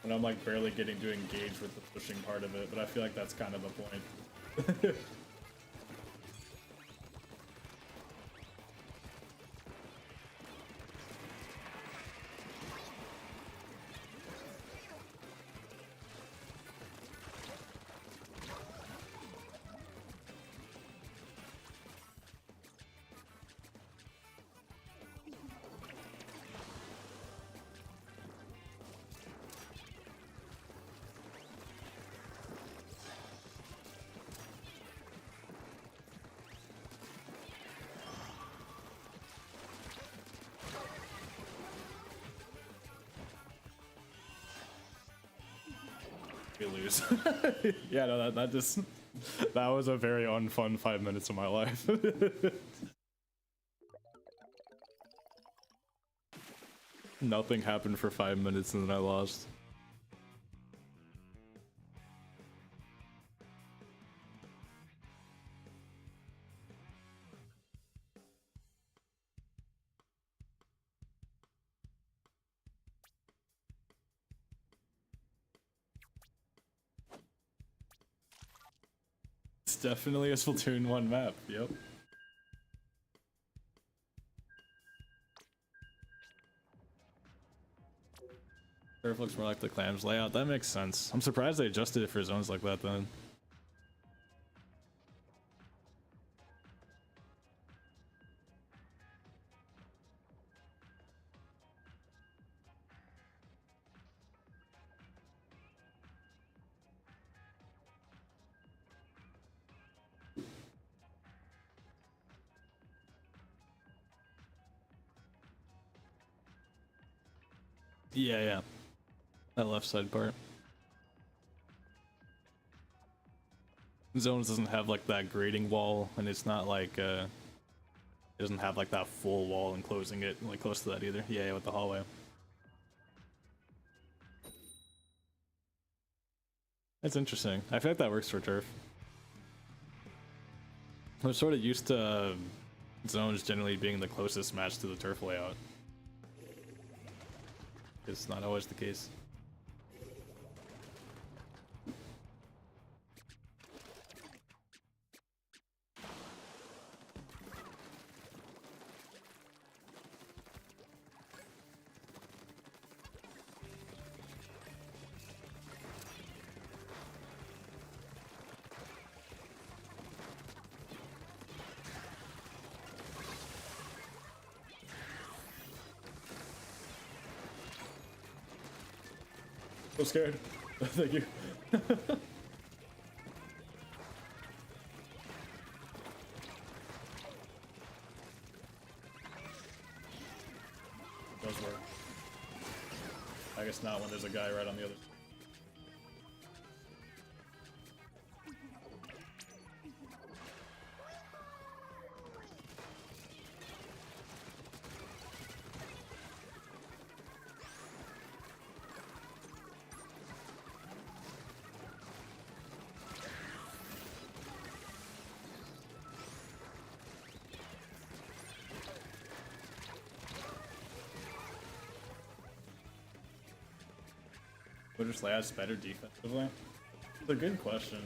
And I'm like barely getting to engage with the pushing part of it, but I feel like that's kind of the point. We lose. Yeah, no, that just that was a very unfun 5 minutes of my life. Nothing happened for 5 minutes and then I lost. It's definitely a Splatoon 1 map, yep. Turf looks more like the clams layout, that makes sense. I'm surprised they adjusted it for zones like that then. Yeah, yeah. That left side part. Zones doesn't have like that grading wall, and it's not like it doesn't have like that full wall enclosing it like close to that either. Yeah, yeah, with the hallway. That's interesting. I feel like that works for turf. I'm sort of used to zones generally being the closest match to the turf layout. It's not always the case. I'm scared. Thank you. Does work. I guess not when there's a guy right on the other. Twitter's layouts better defensively? It's a good question.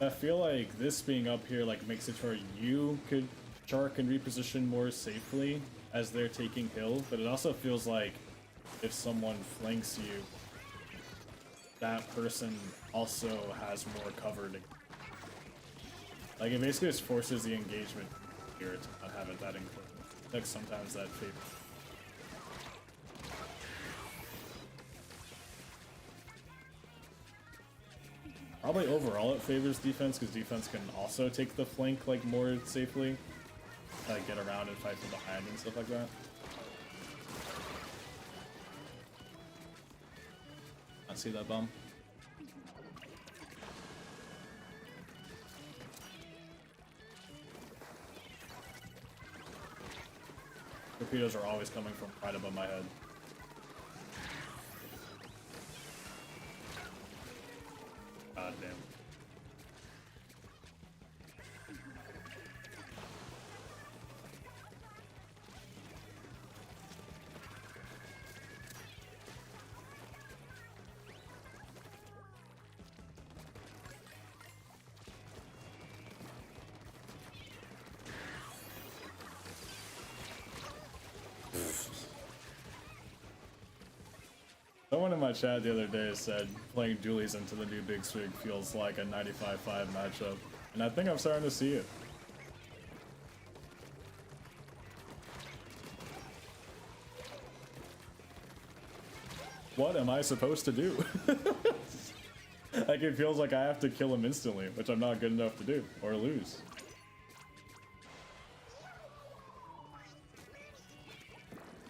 I feel like this being up here like makes it where you could shark and reposition more safely as they're taking hill, but it also feels like if someone flanks you, that person also has more cover to... Like, it basically just forces the engagement here to not have it that included. Like, sometimes that favors. Probably overall it favors defense, because defense can also take the flank, like, more safely. Like, get around and fight from behind and stuff like that. I see that bomb. Torpedoes are always coming from right above my head. God damn. Someone in my chat the other day said playing Dualies into the new Big Swig feels like a 95-5 matchup, and I think I'm starting to see it. What am I supposed to do? Like, it feels like I have to kill him instantly, which I'm not good enough to do, or lose.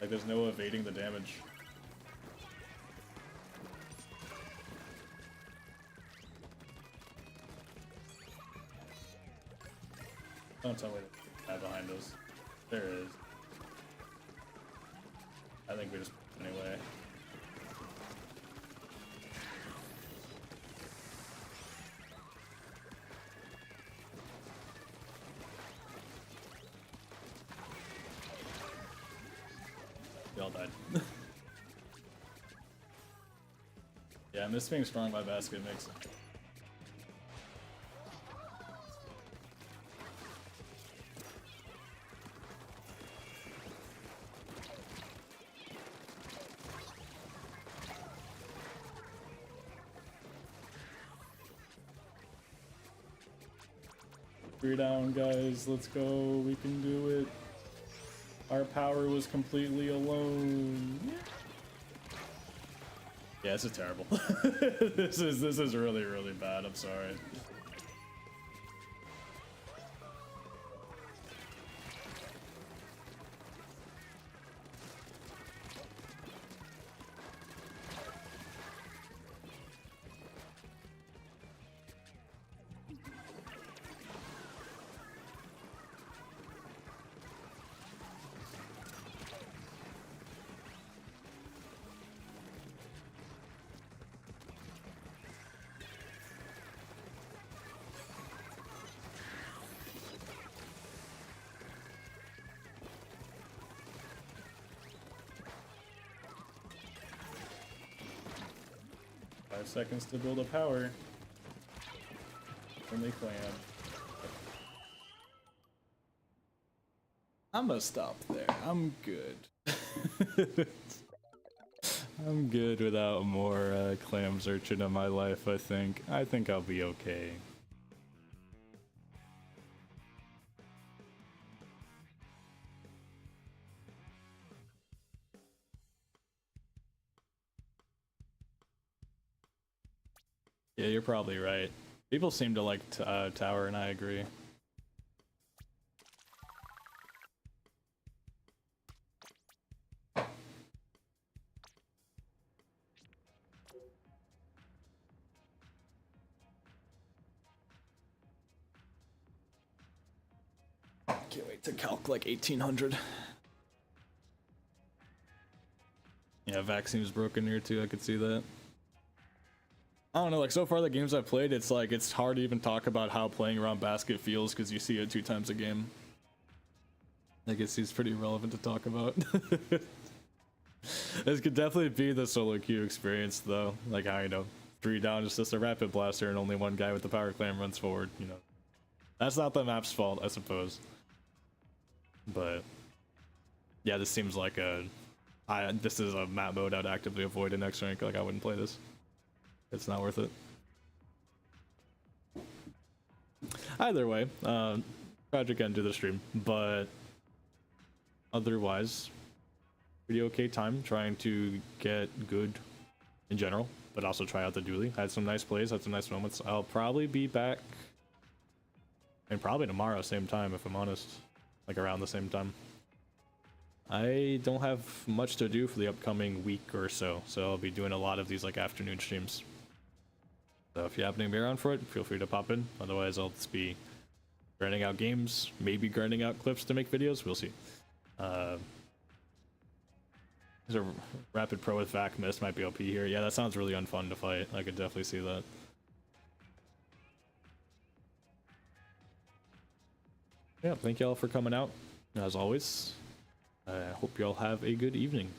Like, there's no evading the damage. Don't tell me there's a guy behind us. There is. I think we just anyway. We all died. Yeah, I miss being strong by basket makes sense. Three down, guys. Let's go. We can do it. Our power was completely alone. Yeah, this is terrible. This is really, really bad. I'm sorry. Seconds to build a power. Only clan. I'm gonna stop there. I'm good. I'm good without more clam searching in my life, I think. I think I'll be okay. Yeah, you're probably right. People seem to like tower, and I agree. Can't wait to calc like 1800. Yeah, Vac seems broken here too, I could see that. I don't know, like so far the games I've played, it's like it's hard to even talk about how playing around basket feels because you see it 2 times a game. I guess it's pretty irrelevant to talk about. This could definitely be the solo queue experience, though. Like how, you know, 3 down is just a rapid blaster and only one guy with the power clam runs forward, you know. That's not the map's fault, I suppose. But yeah, this seems like this is a map mode I'd actively avoid in next rank. Like I wouldn't play this. It's not worth it. Either way, tragic end to the stream, but otherwise, pretty okay time trying to get good in general, but also try out the dually. Had some nice plays, had some nice moments. I'll probably be back, and probably tomorrow, same time, if I'm honest, like around the same time. I don't have much to do for the upcoming week or so, so I'll be doing a lot of these like afternoon streams. So if you happen to be around for it, feel free to pop in. Otherwise, I'll just be grinding out games, maybe grinding out clips to make videos. We'll see. There's a rapid pro with vac miss might be OP here. Yeah, that sounds really unfun to fight. I could definitely see that. Yeah, thank y'all for coming out. As always, I hope y'all have a good evening.